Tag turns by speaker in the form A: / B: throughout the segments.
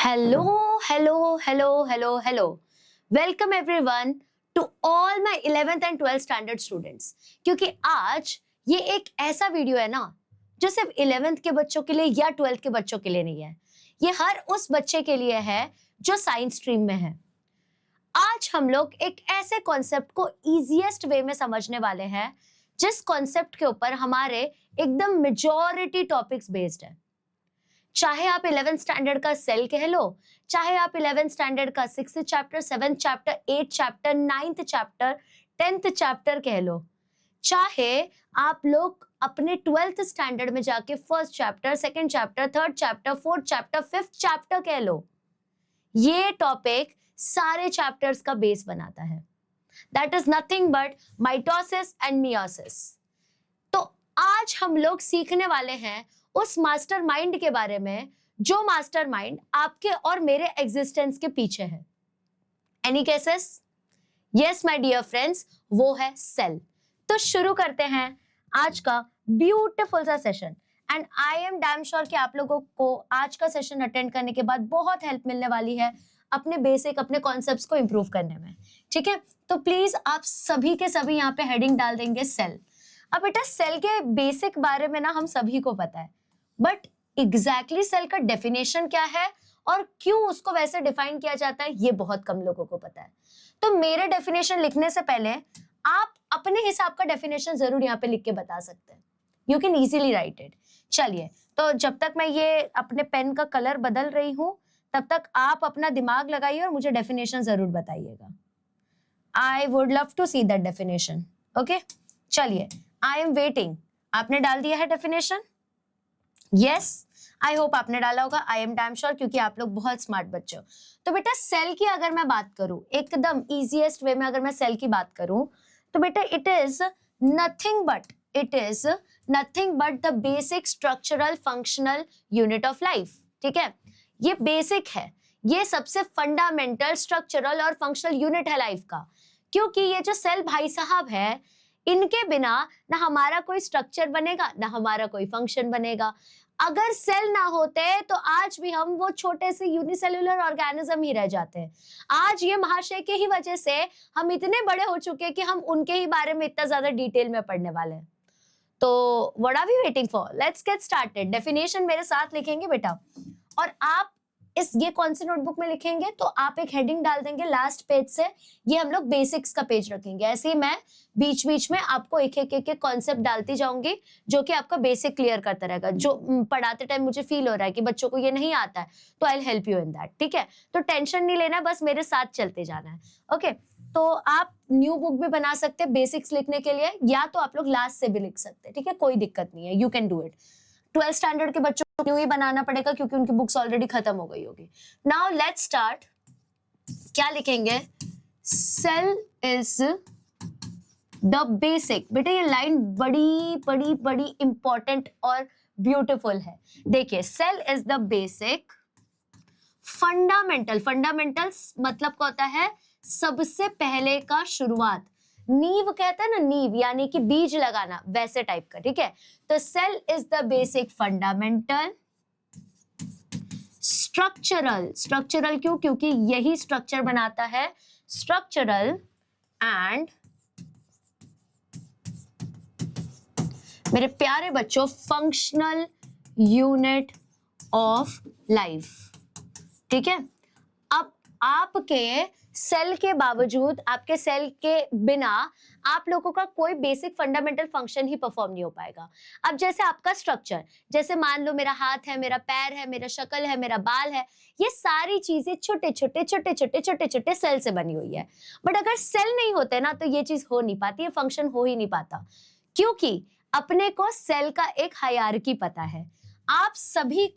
A: Hello, hello, hello, hello, hello. Welcome everyone to all my 11th and 12th standard students. क्योंकि आज ये एक ऐसा वीडियो है ना जो सिर्फ 11th के बच्चों के लिए या 12th के बच्चों के लिए नहीं है. ये हर उस बच्चे के लिए है जो साइंस स्ट्रीम में है. आज हम लोग एक ऐसे कॉन्सेप्ट को इजीएस्ट वे में समझने वाले हैं जिस कॉन्सेप्ट के ऊपर हमारे एकदम मेजॉरिटी टॉपिक्स बेस्ड है. चाहे आप 11th स्टैंडर्ड का सेल कह लो, चाहे आप 11th स्टैंडर्ड का 6th chapter, 7th chapter, 8th chapter, 9th chapter, 10th chapter कह लो, चाहे आप लोग अपने 12th स्टैंडर्ड में जाके first chapter, second chapter, third chapter, fourth chapter, fifth chapter कह लो, ये टॉपिक सारे चैप्टर्स का बेस बनाता है. That is nothing but mitosis and meiosis. तो आज हम लोग सीखने वाले हैं उस मास्टरमाइंड के बारे में जो मास्टरमाइंड आपके और मेरे एग्जिस्टेंस के पीछे है. Any cases? Yes my dear friends, वो है सेल. तो शुरू करते हैं आज का ब्यूटीफुल सा session. And I am damn sure कि आप लोगों को आज का सेशन अटेंड करने के बाद बहुत हेल्प मिलने वाली है अपने बेसिक, अपने कॉन्सेप्ट्स को इंप्रूव करने में. ठीक है, तो प्लीज आप सभी के सभी यहाँ पे हेडिंग डाल देंगे सेल. अब बेटा सेल के बेसिक बारे में ना हम सभी को पता है, बट एग्जैक्टली सेल का डेफिनेशन क्या है और क्यों उसको वैसे डिफाइन किया जाता है ये बहुत कम लोगों को पता है. तो मेरे डेफिनेशन लिखने से पहले आप अपने हिसाब का डेफिनेशन जरूर यहाँ पे लिख के बता सकते हैं. You can easily right it. चलिए, तो जब तक मैं ये अपने पेन का कलर बदल रही हूं तब तक आप अपना दिमाग लगाइए और मुझे डेफिनेशन जरूर बताइएगा. I would love to see that definition. Okay, चलिए, आई एम वेटिंग. आपने डाल दिया है डेफिनेशन? यस, आई होप आपने डाला होगा. आई एम डैम श्योर, क्योंकि आप लोग बहुत स्मार्ट बच्चे हो. तो बेटा सेल की अगर मैं बात करूं एकदम इजीएस्ट वे में, अगर मैं सेल की बात करूं तो बेटा it is nothing but the basic structural functional unit of life. ठीक है, ये बेसिक है, ये सबसे फंडामेंटल स्ट्रक्चरल और फंक्शनल यूनिट है लाइफ का. क्योंकि ये जो सेल भाई साहब है, इनके बिना ना हमारा कोई स्ट्रक्चर बनेगा ना हमारा कोई फंक्शन बनेगा. अगर सेल ना होते तो आज भी हम वो छोटे से यूनिसेल्युलर ऑर्गेनिज्म ही रह जाते हैं. आज ये महाशय के ही वजह से हम इतने बड़े हो चुके हैं कि हम उनके ही बारे में इतना ज्यादा डिटेल में पढ़ने वाले हैं. तो what are we waiting for? Let's get started. Definition मेरे साथ लिखेंगे बेटा, और आप ये कौन सी नोटबुक में लिखेंगे तो आप एक हेडिंग डाल देंगे लास्ट पेज से. ये हम लोग बेसिक्स का पेज रखेंगे. ऐसे ही मैं बीच बीच में आपको एक एक कॉन्सेप्ट डालती जाऊंगी जो कि आपका बेसिक क्लियर करता रहेगा. जो पढ़ाते टाइम मुझे फील हो रहा है कि बच्चों को ये नहीं आता है तो I will help you in that. ठीक है, तो टेंशन नहीं लेना, बस मेरे साथ चलते जाना है. ओके, तो आप न्यू बुक भी बना सकते हैं बेसिक्स लिखने के लिए, या तो आप लोग लास्ट से भी लिख सकते हैं. ठीक है, कोई दिक्कत नहीं है, you can do it. 12th standard के बच्चों को न्यू ही बनाना पड़ेगा क्योंकि उनकी बुक्स ऑलरेडी खत्म हो गई होगी. Now let's start. क्या लिखेंगे? Cell is the basic. बेटा ये लाइन बड़ी बड़ी बड़ी इंपॉर्टेंट और ब्यूटीफुल है. देखिए, cell is the basic fundamental. Fundamental मतलब क्या होता है? सबसे पहले का शुरुआत. नींव कहते हैं ना, नींव यानी कि बीज लगाना, वैसे टाइप का. ठीक है, तो cell is the basic fundamental structural. Structural क्यों? क्योंकि यही स्ट्रक्चर बनाता है. स्ट्रक्चरल एंड मेरे प्यारे बच्चों फंक्शनल यूनिट ऑफ लाइफ. ठीक है, अब आपके सेल के बावजूद, आपके सेल के बिना आप लोगों का कोई बेसिक फंडामेंटल फंक्शन ही परफॉर्म नहीं हो पाएगा. अब जैसे आपका स्ट्रक्चर, जैसे मान लो मेरा हाथ है, मेरा पैर है, मेरा शक्ल है, मेरा बाल है, ये सारी चीजें छोटे छोटे सेल से बनी हुई है. बट अगर सेल नहीं होते ना तो ये चीज हो नहीं पाती, ये फंक्शन हो ही नहीं पाता. क्योंकि अपने को सेल का एक हायरार्की पता है. आप सभी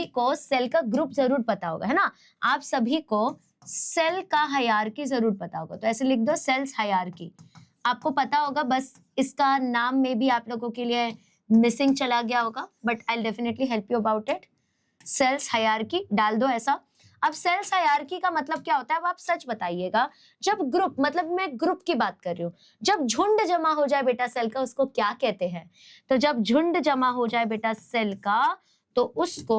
A: को सेल का ग्रुप जरूर पता होगा, है ना? आप सभी को सेल का हायरार्की जरूर पता होगा. तो ऐसे लिख दो, सेल्स हायरार्की. आपको पता होगा, बस इसका नाम में भी आप लोगों के लिए मिसिंग चला गया होगा, but I will definitely help you about it. Cells hierarchy डाल दो ऐसा. अब सेल्स हायरार्की का मतलब क्या होता है अब आप सच बताइएगा. जब ग्रुप, मतलब मैं ग्रुप की बात कर रही हूँ, जब झुंड जमा हो जाए बेटा सेल का, उसको क्या कहते हैं? तो जब झुंड जमा हो जाए बेटा सेल का तो उसको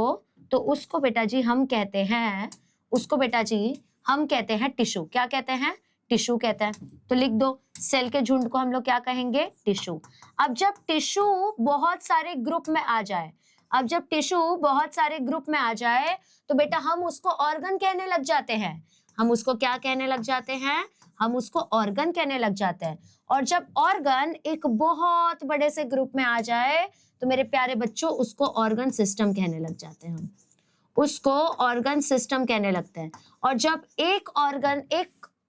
A: तो उसको बेटा जी हम कहते हैं, उसको बेटा जी हम कहते हैं टिश्यू। क्या कहते हैं? टिश्यू कहते हैं। तो लिख दो, सेल के झुंड को हम लोग क्या कहेंगे? टिश्यू। अब जब टिश्यू बहुत सारे ग्रुप में आ जाए, अब जब टिश्यू बहुत सारे ग्रुप में आ जाए तो बेटा हम उसको ऑर्गन कहने लग जाते हैं। हम उसको क्या कहने लग जाते हैं? हम उसको ऑर्गन कहने लग जाते हैं। और जब ऑर्गन एक बहुत बड़े से ग्रुप में आ जाए तो मेरे प्यारे बच्चों उसको ऑर्गन सिस्टम कहने लग जाते हैं। हम उसको ऑर्गन सिस्टम कहने लगते हैं। और जब एक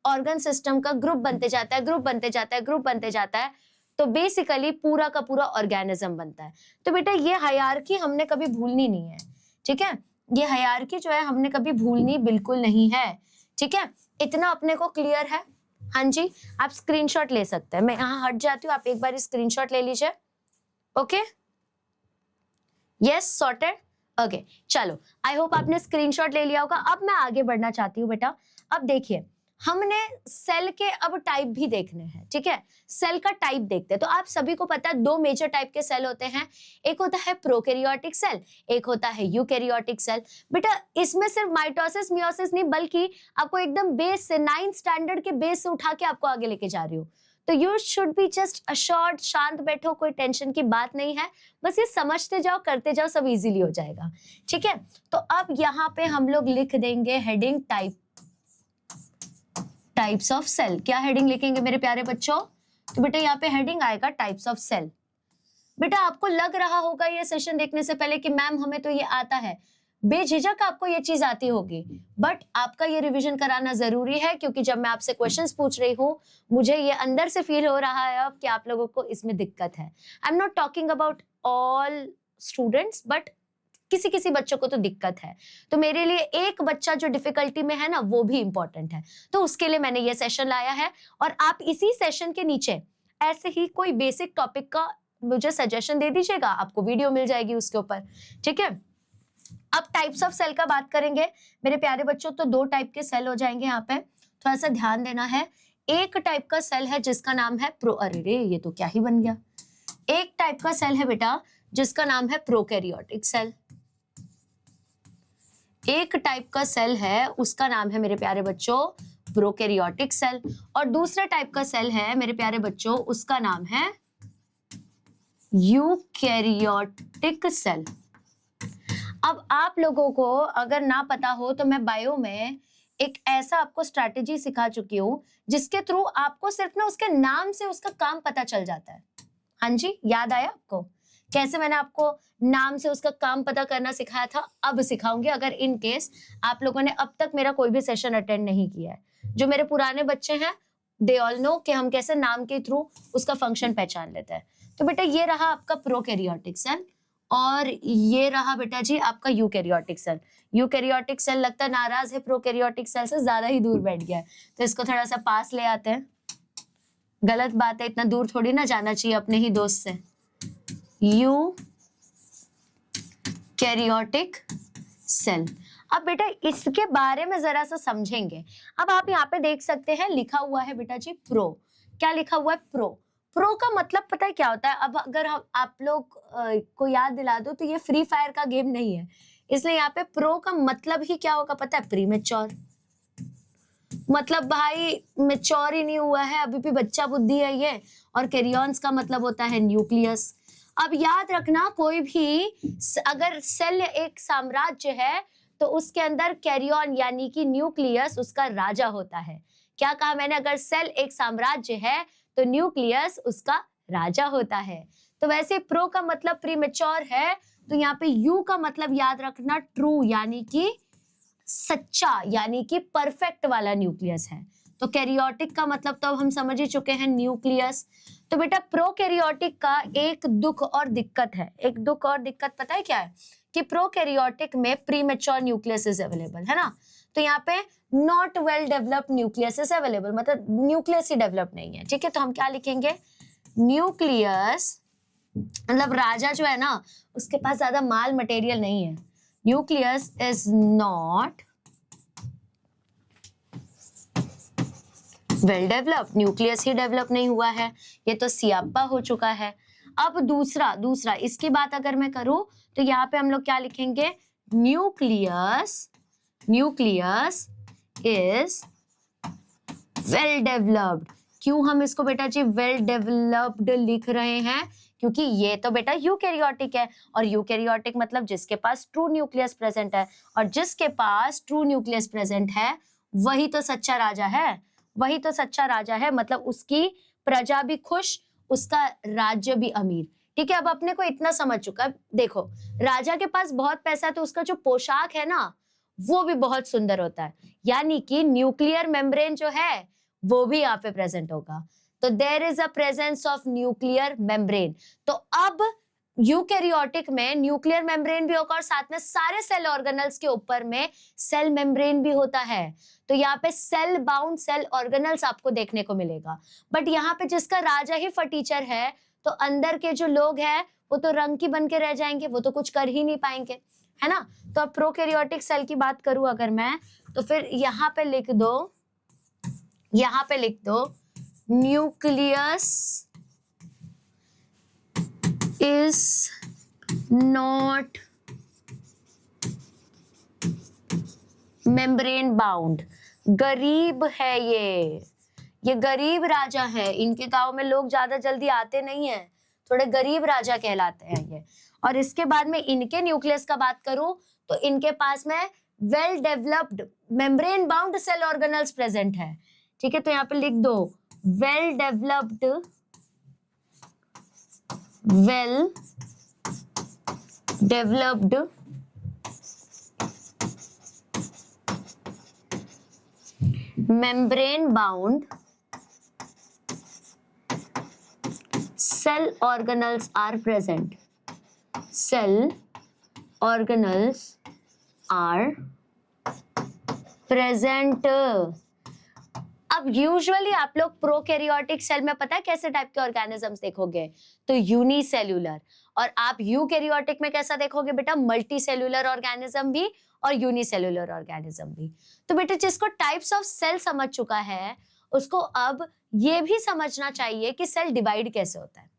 A: ऑर्गन सिस्टम का ग्रुप बनते जाता है, ग्रुप बनते जाता है, ग्रुप बनते जाता है, तो बेसिकली पूरा का पूरा ऑर्गेनिज्म बनता है। तो बेटा ये हायरार्की हमने कभी भूलनी नहीं है, ठीक है? ये हायरार्की जो है हमने कभी भूलनी बिल्कुल नहीं है, ठीक है? इतना अपने को क्लियर है? हाँ जी, आप स्क्रीनशॉट ले सकते हैं। मैं यहाँ हट जाती हूँ, आप एक बार स्क्रीनशॉट ले लीजिए। Okay, yes, sorted. ओके, चलो, आई होप आपने स्क्रीनशॉट ले लिया होगा। अब मैं आगे बढ़ना चाहती हूँ बेटा। अब देखिए, हमने सेल के अब टाइप भी देखने हैं, ठीक है? सेल का टाइप देखते हैं। तो आप सभी को पता है 2 मेजर टाइप के सेल होते हैं। एक होता है प्रोकैरियोटिक सेल, एक होता है यूकैरियोटिक सेल। बेटा इसमें सिर्फ माइटोसिस मियोसिस नहीं, बल्कि आपको एकदम बेस से 9th स्टैंडर्ड के बेस से उठा के आपको आगे लेके जा रही हूँ। तो you should be just assured, शांत बैठो, कोई टेंशन की बात नहीं है। बस ये समझते जाओ, करते जाओ, सब इजीली हो जाएगा, ठीक है? तो अब यहाँ पे हम लोग लिख देंगे हेडिंग टाइप्स ऑफ सेल। क्या हेडिंग लिखेंगे मेरे प्यारे बच्चों? तो बेटा यहाँ पे हेडिंग आएगा टाइप्स ऑफ सेल। बेटा आपको लग रहा होगा ये सेशन देखने से पहले कि मैम हमें तो ये आता है। बेझिझक आपको ये चीज आती होगी, बट आपका ये रिवीजन कराना जरूरी है, क्योंकि जब मैं आपसे क्वेश्चंस पूछ रही हूँ मुझे ये अंदर से फील हो रहा है अब कि आप लोगों को इसमें दिक्कत है। I am not talking about all students, but किसी किसी बच्चों को तो दिक्कत है। तो मेरे लिए एक बच्चा जो डिफिकल्टी में है ना, वो भी इंपॉर्टेंट है। तो उसके लिए मैंने ये सेशन लाया है। और आप इसी सेशन के नीचे ऐसे ही कोई बेसिक टॉपिक का मुझे सजेशन दे दीजिएगा, आपको वीडियो मिल जाएगी उसके ऊपर, ठीक है? अब टाइप्स ऑफ सेल का बात करेंगे मेरे प्यारे बच्चों। तो 2 टाइप के सेल हो जाएंगे यहाँ पे, थोड़ा सा ध्यान देना है। एक टाइप का सेल है जिसका नाम है अरे ये तो क्या ही बन गया। एक टाइप का सेल है बेटा जिसका नाम है प्रोकैरियोटिक सेल। एक टाइप का सेल है उसका नाम है मेरे प्यारे बच्चों प्रोकैरियोटिक सेल। और दूसरा टाइप का सेल है मेरे प्यारे बच्चों, उसका नाम है यूकैरियोटिक सेल। अब आप लोगों को अगर ना पता हो तो मैं बायो में एक ऐसा आपको स्ट्रैटेजी सिखा चुकी हूँ जिसके थ्रू आपको सिर्फ ना उसके नाम से उसका काम पता चल जाता है। हाँ जी, याद आया आपको कैसे मैंने आपको नाम से उसका काम पता करना सिखाया था? अब सिखाऊंगी, अगर इन केस आप लोगों ने अब तक मेरा कोई भी सेशन अटेंड नहीं किया है। जो मेरे पुराने बच्चे हैं दे ऑल नो कि हम कैसे नाम के थ्रू उसका फंक्शन पहचान लेते हैं। तो बेटा ये रहा आपका प्रोकैरियोटिक सेल और ये रहा बेटा जी आपका यूकैरियोटिक सेल। यूकैरियोटिक सेल लगता है नाराज है प्रोकैरियोटिक सेल से, ज्यादा ही दूर बैठ गया है, तो इसको थोड़ा सा पास ले आते हैं। गलत बात है, इतना दूर थोड़ी ना जाना चाहिए अपने ही दोस्त से। Eukaryotic cell. अब बेटा इसके बारे में जरा सा समझेंगे। अब आप यहाँ पे देख सकते हैं लिखा हुआ है बेटा जी प्रो। क्या लिखा हुआ है? प्रो। प्रो का मतलब पता है क्या होता है? अब अगर हम आप लोग को याद दिला दो तो ये फ्री फायर का गेम नहीं है, इसलिए यहाँ पे प्रो का मतलब ही क्या होगा पता है? प्रीमेच्योर। मतलब भाई मैच्योर ही नहीं हुआ है, अभी भी बच्चा बुद्धि है ये। और कैरियॉन्स का मतलब होता है न्यूक्लियस। अब याद रखना, कोई भी अगर सेल एक साम्राज्य है तो उसके अंदर कैरियॉन यानी कि न्यूक्लियस उसका राजा होता है। क्या कहा मैंने? अगर सेल एक साम्राज्य है तो न्यूक्लियस उसका राजा होता है। तो वैसे प्रो का मतलब प्रीमेच्योर है, तो यहाँ पे यू का मतलब याद रखना ट्रू यानी कि सच्चा यानी कि परफेक्ट वाला न्यूक्लियस है। तो कैरियोटिक का मतलब तो हम समझ ही चुके हैं, न्यूक्लियस। तो बेटा प्रोकैरियोटिक का एक दुख और दिक्कत है। एक दुख और दिक्कत पता है क्या है? कि प्रोकैरियोटिक में प्रीमेच्योर न्यूक्लियस इज अवेलेबल, है ना? तो यहाँ पे not well developed nucleus is available, मतलब न्यूक्लियस ही डेवलप नहीं है, ठीक है? तो हम क्या लिखेंगे? न्यूक्लियस मतलब राजा जो है ना उसके पास ज्यादा माल मटेरियल नहीं है। Nucleus is not well developed, nucleus he develop नहीं हुआ है, ये तो सियाप्पा हो चुका है। अब दूसरा इसकी बात अगर मैं करूं तो यहाँ पे हम लोग क्या लिखेंगे? Nucleus is well developed. क्यों हम इसको बेटा जी वेल डेवलप्ड लिख रहे हैं? क्योंकि ये तो बेटा यूकैरियोटिक है, और यूकैरियोटिक मतलब जिसके पास ट्रू न्यूक्लियस प्रेजेंट है, और जिसके पास ट्रू न्यूक्लियस प्रेजेंट है वही तो सच्चा राजा है, वही तो सच्चा राजा है। मतलब उसकी प्रजा भी खुश, उसका राज्य भी अमीर। ठीक है, अब अपने को इतना समझ चुका। देखो, राजा के पास बहुत पैसा है तो उसका जो पोशाक है ना वो भी बहुत सुंदर होता है, यानी कि न्यूक्लियर मेम्ब्रेन जो है वो भी यहाँ पे प्रेजेंट होगा। तो there is a presence of nuclear membrane. तो अब यूकैरियोटिक में न्यूक्लियर मेम्ब्रेन भी होगा और साथ में सारे सेल ऑर्गेनल्स के ऊपर में सेल मेम्ब्रेन भी होता है। तो यहाँ पे सेल बाउंड सेल ऑर्गेनल्स आपको देखने को मिलेगा। बट यहाँ पे जिसका राजा ही फटीचर है तो अंदर के जो लोग हैं वो तो रंग की बन के रह जाएंगे, वो तो कुछ कर ही नहीं पाएंगे, है ना। तो अब प्रोकैरियोटिक सेल की बात करूं अगर मैं, तो फिर यहाँ पे लिख दो nucleus is not membrane bound. गरीब है ये गरीब राजा है। इनके गांव में लोग ज्यादा जल्दी आते नहीं है, थोड़े गरीब राजा कहलाते हैं ये। और इसके बाद में इनके न्यूक्लियस का बात करूं तो इनके पास में well developed membrane bound cell organelles present है। ठीक है, तो यहाँ पे लिख दो well developed membrane bound cell organelles are present. Cell organelles are present. अब यूजुअली आप लोग प्रोकैरियोटिक सेल में पता है कैसे टाइप के ऑर्गेनिजम्स देखोगे, तो यूनिसेल्यूलर। और आप यूकैरियोटिक में कैसा देखोगे बेटा, मल्टी सेल्यूलर ऑर्गेनिज्म भी और यूनिसेल्यूलर ऑर्गेनिज्म भी। तो बेटा जिसको टाइप्स ऑफ सेल समझ चुका है उसको अब ये भी समझना चाहिए कि सेल डिवाइड कैसे होता है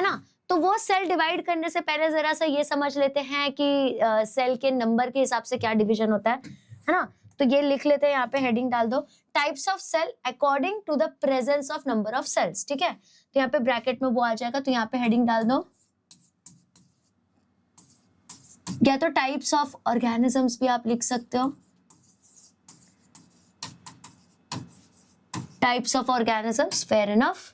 A: ना। तो वो सेल डिवाइड करने से पहले जरा सा ये समझ लेते हैं कि सेल के नंबर के हिसाब से क्या डिवीजन होता है ना। तो ये लिख लेते हैं, यहाँ पे हेडिंग डाल दो types of cell according to the presence of number of cells. ठीक है, तो यहाँ पे ब्रैकेट में वो आ जाएगा, तो यहाँ पे हेडिंग डाल दो, या तो टाइप्स ऑफ ऑर्गेनिजम्स भी आप लिख सकते हो, types of organisms, fair enough,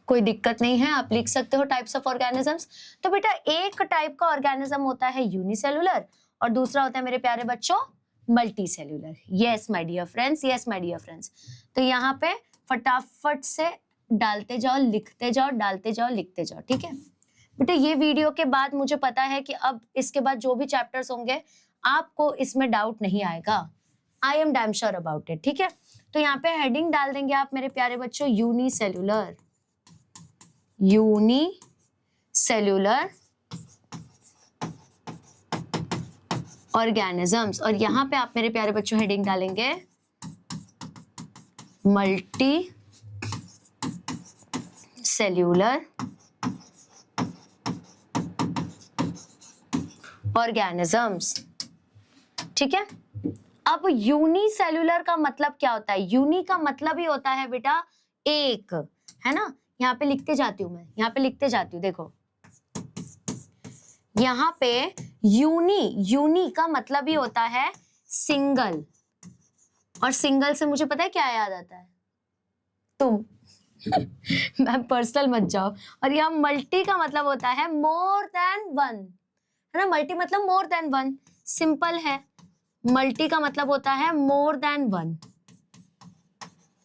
A: कोई दिक्कत नहीं है, आप लिख सकते हो टाइप्स ऑफ ऑर्गेनिजम्स। तो बेटा एक टाइप का ऑर्गेनिज्म होता है यूनिसेल्यूलर और दूसरा होता है मेरे प्यारे बच्चों multicellular. Yes my dear friends, yes my dear friends. तो यहाँ पे फटाफट से डालते जाओ, लिखते जाओ, डालते जाओ, लिखते जाओ। ठीक है बेटा, ये वीडियो के बाद मुझे पता है कि अब इसके बाद जो भी चैप्टर्स होंगे आपको इसमें डाउट नहीं आएगा। I am damn sure about it. ठीक है, तो यहाँ पे हेडिंग डाल देंगे आप मेरे प्यारे बच्चों यूनिसेल्यूलर, यूनिसेल्यूलर ऑर्गेनिजम्स, और यहां पे आप मेरे प्यारे बच्चों हेडिंग डालेंगे मल्टी सेल्यूलर ऑर्गेनिजम्स। ठीक है, अब यूनिसेल्यूलर का मतलब क्या होता है? यूनि का मतलब ही होता है बेटा एक, है ना। यहाँ पे लिखते जाती हूँ मैं, यहाँ पे लिखते जाती हूँ, देखो यहाँ पे यूनी का मतलब ही होता है सिंगल, और सिंगल से मुझे पता है क्या याद आता है, तुम मैम पर्सनल मत जाओ। और यहाँ मल्टी का मतलब होता है मोर देन वन, है ना। मल्टी मतलब मोर देन वन, सिंपल है। मल्टी का मतलब होता है मोर देन वन,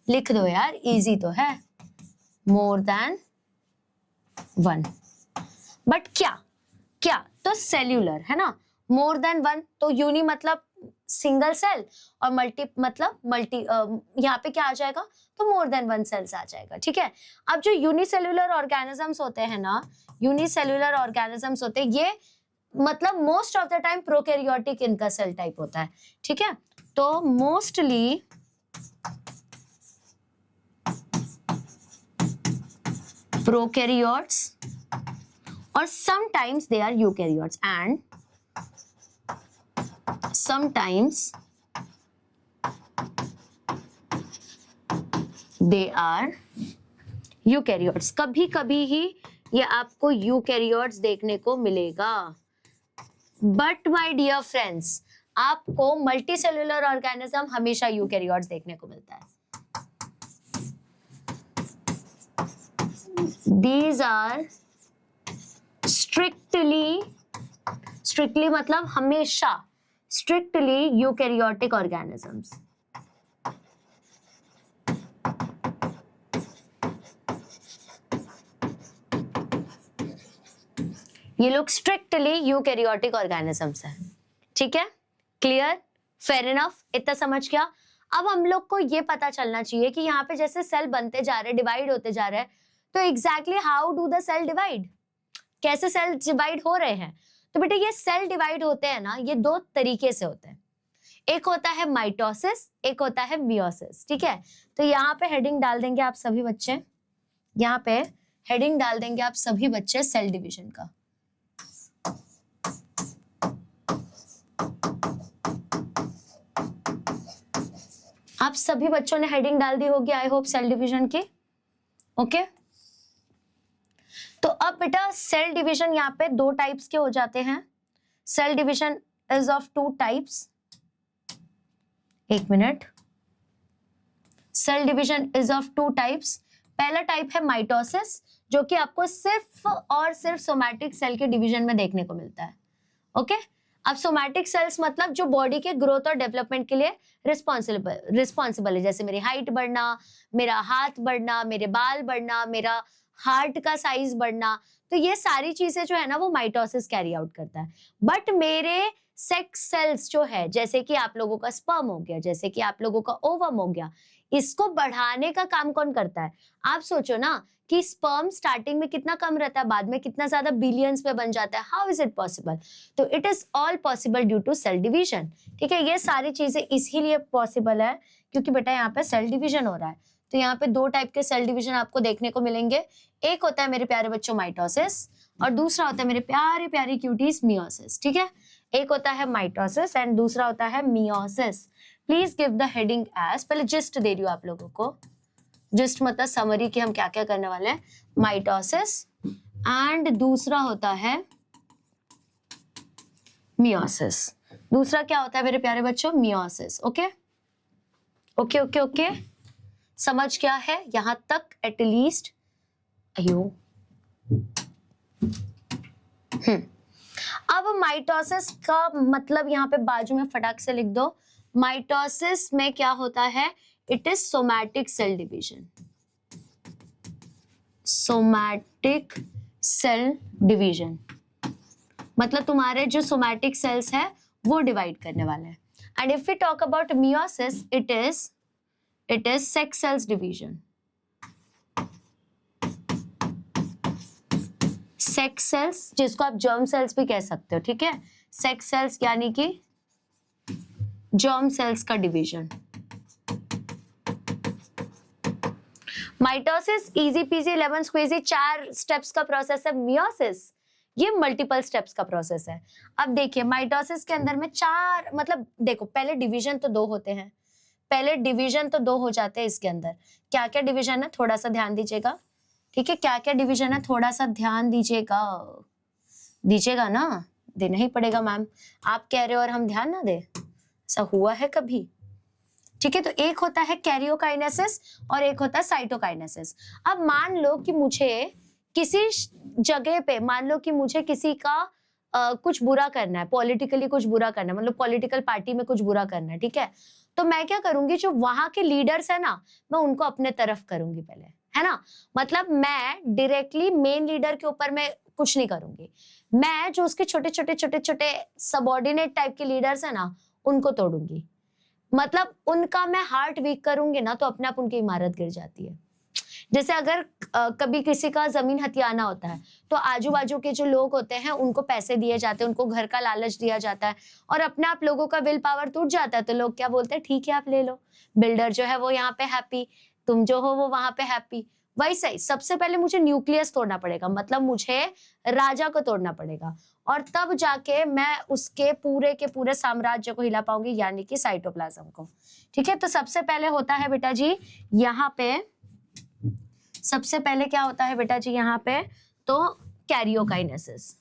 A: लिख दो यार, इजी तो है, मोर देन वन। बट क्या तो सेल्यूलर, है ना, मोर देन वन। तो यूनि मतलब सिंगल सेल और मल्टी मतलब मल्टी, यहाँ पे क्या आ जाएगा, तो मोर देन वन सेल्स आ जाएगा। ठीक है, अब जो यूनिसेल्यूलर ऑर्गेनिजम्स होते हैं ना, यूनिसेल्यूलर ऑर्गेनिजम्स होते हैं, ये मतलब most of the time prokaryotic इनका सेल टाइप होता है। ठीक है, तो मोस्टली प्रोकैरियोट्स और sometimes they are eukaryotes and sometimes they are eukaryotes. कभी कभी ही ये आपको यूकैरियोट्स देखने को मिलेगा. बट माय डियर फ्रेंड्स, आपको मल्टी सेलुलर ऑर्गेनिज्म हमेशा यूकैरियोट्स देखने को मिलता है. These are strictly मतलब हमेशा strictly eukaryotic organisms. ये लोग स्ट्रिक्टली यूकैरियोटिक ऑर्गेनिजम्स हैं. ठीक है, क्लियर, फेयर इनफ, इतना समझ गया. अब हम लोग को ये पता चलना चाहिए कि यहाँ पे जैसे सेल बनते जा रहे, डिवाइड होते जा रहे हैं, तो exactly how do the cell divide, कैसे सेल डिवाइड हो रहे हैं. तो बेटा ये सेल डिवाइड होते हैं ना, ये दो तरीके से होते हैं. एक होता है माइटोसिस, एक होता है मियोसिस. ठीक है, तो यहाँ पे हेडिंग डाल देंगे आप सभी बच्चे, यहाँ पे हेडिंग डाल देंगे आप सभी बच्चे सेल डिवीजन का. आप सभी बच्चों ने हेडिंग डाल दी होगी आई होप सेल डिवीजन की. ओके, तो अब बेटा सेल डिवीजन यहाँ पे दो टाइप्स के हो जाते हैं. Cell division is of two types. एक मिनट, cell division is of two types. पहला टाइप है माइटोसिस, जो कि आपको सिर्फ और सिर्फ सोमैटिक सेल के डिवीजन में देखने को मिलता है. ओके, अब सोमैटिक सेल्स मतलब जो बॉडी के ग्रोथ और डेवलपमेंट के लिए रिस्पॉन्सिबल है. जैसे मेरी हाइट बढ़ना, मेरा हाथ बढ़ना, मेरे बाल बढ़ना, मेरा हार्ट का साइज बढ़ना, तो ये सारी चीजें जो है ना वो माइटोसिस कैरी आउट करता है. बट मेरे सेक्स सेल्स जो है, जैसे कि आप लोगों का स्पर्म हो गया, जैसे कि आप लोगों का ओवम हो गया, इसको बढ़ाने का काम कौन करता है. आप सोचो ना कि स्पर्म स्टार्टिंग में कितना कम रहता है, बाद में कितना ज्यादा बिलियंस में बन जाता है. How is it possible? तो it is all possible due to cell division. ठीक है, ये सारी चीजें इसीलिए पॉसिबल है क्योंकि बेटा यहाँ पे सेल डिवीजन हो रहा है. तो यहाँ पे दो टाइप के सेल डिवीजन आपको देखने को मिलेंगे. एक होता है मेरे प्यारे बच्चों माइटोसिस, और दूसरा होता है मेरे प्यारे प्यारे क्यूटीज मियोसिस. ठीक है, एक होता है माइटोसिस एंड दूसरा होता है meiosis. Please give the heading as, पहले जस्ट दे रही हूँ आप लोगों को, जस्ट मतलब समरी कि हम क्या क्या करने वाले हैं. माइटोसिस एंड दूसरा होता है मियोसिस. दूसरा क्या होता है मेरे प्यारे बच्चों? Meiosis. Okay okay okay okay, समझ क्या है यहां तक एटलीस्ट? अयो अब माइटोसिस का मतलब यहाँ पे बाजू में फटाक से लिख दो. माइटोसिस में क्या होता है? It is somatic cell division. Somatic cell division मतलब तुम्हारे जो सोमैटिक सेल्स है वो डिवाइड करने वाले हैं. And if we talk about meiosis, it is sex cells division. Sex cells, जिसको आप जर्म सेल्स भी कह सकते हो. ठीक है, सेक्स सेल्स यानी कि जर्म सेल्स का division. Mitosis easy peasy lemon squeezy 4 steps का प्रोसेस है. मियोसिस ये मल्टीपल स्टेप्स का प्रोसेस है. अब देखिए माइटोसिस के अंदर में 4 मतलब देखो पहले डिवीजन तो 2 होते हैं, पहले डिवीजन तो 2 हो जाते हैं. इसके अंदर क्या क्या डिवीजन है थोड़ा सा ध्यान दीजिएगा. ठीक है, क्या क्या डिवीजन है थोड़ा सा ध्यान दीजिएगा. दीजिएगा ना, देना ही पड़ेगा मैम, आप कह रहे हो और हम ध्यान ना दे, ऐसा हुआ है कभी? ठीक है, तो एक होता है कैरियोकाइनेसिस और एक होता है साइटोकाइनेसिस. अब मान लो कि मुझे किसी जगह पे, मान लो कि मुझे किसी का कुछ बुरा करना है, पॉलिटिकली कुछ बुरा करना है, मतलब पॉलिटिकल पार्टी में कुछ बुरा करना है. ठीक है, तो मैं क्या करूंगी, जो वहां के लीडर्स है ना, मैं उनको अपने तरफ करूंगी पहले, है ना. मतलब मैं डायरेक्टली मेन लीडर के ऊपर मैं कुछ नहीं करूंगी. मैं जो उसके छोटे छोटे छोटे छोटे सबऑर्डिनेट टाइप के लीडर्स है ना, उनको तोड़ूंगी. मतलब उनका मैं हार्ट वीक करूंगी ना, तो अपने आप उनकी इमारत गिर जाती है. जैसे अगर कभी किसी का जमीन हथियाना होता है, तो आजू बाजू के जो लोग होते हैं उनको पैसे दिए जाते हैं, उनको घर का लालच दिया जाता है, और अपने आप लोगों का विल पावर टूट जाता है. तो लोग क्या बोलते हैं, ठीक है आप ले लो. बिल्डर जो है वो यहाँ पे हैप्पी, तुम जो हो वो वहां पे हैप्पी. वही सही, सबसे पहले मुझे न्यूक्लियस तोड़ना पड़ेगा, मतलब मुझे राजा को तोड़ना पड़ेगा, और तब जाके मैं उसके पूरे के पूरे साम्राज्य को हिला पाऊंगी, यानी कि साइटोप्लाज्म को। ठीक है, तो सबसे पहले होता है बेटा जी यहाँ पे, सबसे पहले क्या होता है बेटा जी यहाँ पे, तो कैरियोकाइनेसिस।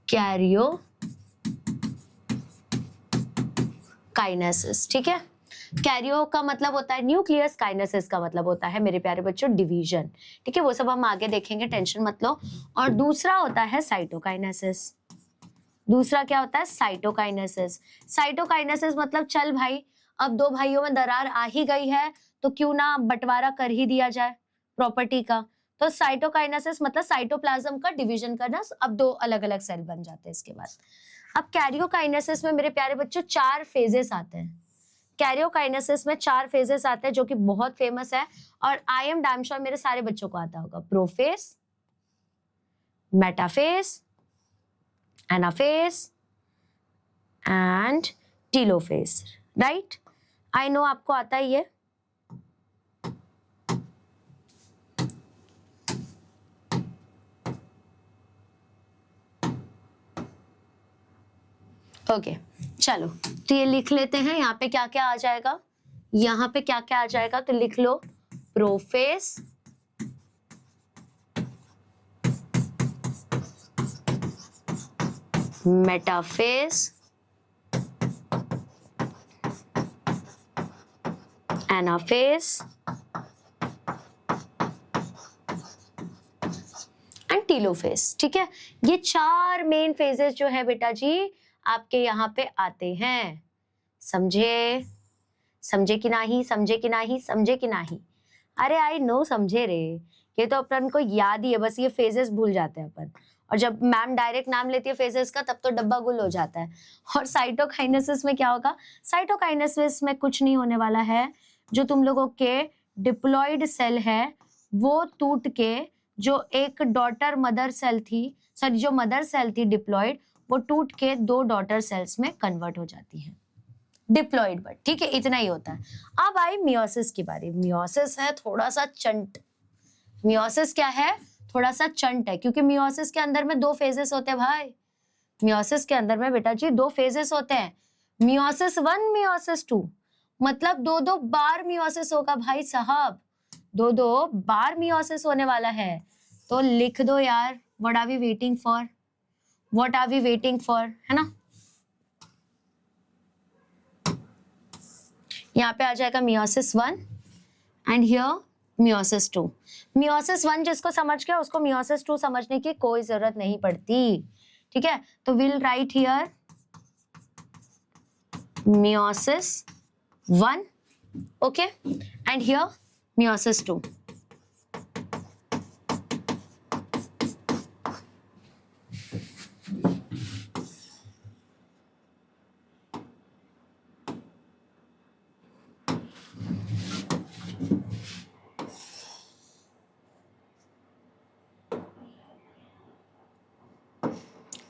A: कैरियोकाइनेसिस, ठीक है। कैरियो का मतलब होता है न्यूक्लियस, काइनेसिस का मतलब होता है मेरे प्यारे बच्चों डिवीजन। ठीक है, वो सब हम आगे देखेंगे, टेंशन मत लो। और दूसरा होता है साइटोकाइनेसिस। दूसरा क्या होता है? साइटोकाइनेसिस। साइटोकाइनेसिस मतलब चल भाई, अब दो भाइयों में दरार आ ही गई है तो क्यों ना बंटवारा कर ही दिया जाए प्रॉपर्टी का। तो साइटोकाइनेसिस मतलब साइटोप्लाज्म का डिवीजन करना, अब दो अलग अलग सेल बन जाते हैं इसके बाद। अब कैरियोकाइनेसिस में मेरे प्यारे बच्चों 4 फेजेस आते हैं। कैरियोकाइनेसिस में 4 फेजेस आते हैं जो कि बहुत फेमस है, और आई एम डैम श्योर मेरे सारे बच्चों को आता होगा। Prophase, metaphase, anaphase and telophase, right? I know आपको आता ही है। ओके, चलो तो ये लिख लेते हैं। यहाँ पे क्या क्या आ जाएगा, यहाँ पे क्या क्या आ जाएगा, तो लिख लो prophase, metaphase, anaphase and telophase. ठीक है, ये 4 मेन फेजेस जो है बेटा जी आपके यहाँ पे आते हैं। समझे? समझे कि नहीं? समझे कि नहीं? समझे कि नहीं? अरे आई नो समझे रे, ये तो अपन को याद ही है, बस ये फेजेस भूल जाते हैं अपन, और जब मैम डायरेक्ट नाम लेती है फेजेस का तब तो डब्बा गुल हो जाता है। और साइटोकाइनेसिस में क्या होगा? साइटोकाइनेसिस में कुछ नहीं होने वाला है, जो तुम लोगों के डिप्लॉइड सेल है वो टूट के जो एक डॉटर मदर सेल थी, सॉरी जो मदर सेल थी डिप्लॉइड, वो टूट के 2 डॉटर सेल्स में कन्वर्ट हो जाती है, डिप्लॉइड बट। ठीक है, इतना ही होता है। अब आई मियोसिस की बारी। मियोसिस है थोड़ा सा चंट। मियोसिस क्या है? थोड़ा सा चंट है, क्योंकि मियोसिस के अंदर में 2 फेजेस होते हैं भाई। मियोसिस के अंदर में बेटा जी 2 फेजेस होते हैं, मियोसिस 1, मियोसिस 2, मतलब 2-2 बार मियोसिस होगा भाई साहब, 2-2 बार मियोसिस होने वाला है। तो लिख दो यार, what are we waiting for, what are we waiting for, है ना? यहाँ पे आ जाएगा meiosis 1 and here meiosis 2। Meiosis 1 जिसको समझ गया उसको मियोसिस 2 समझने की कोई जरूरत नहीं पड़ती। ठीक है, तो will write here meiosis 1, okay, and here meiosis 2।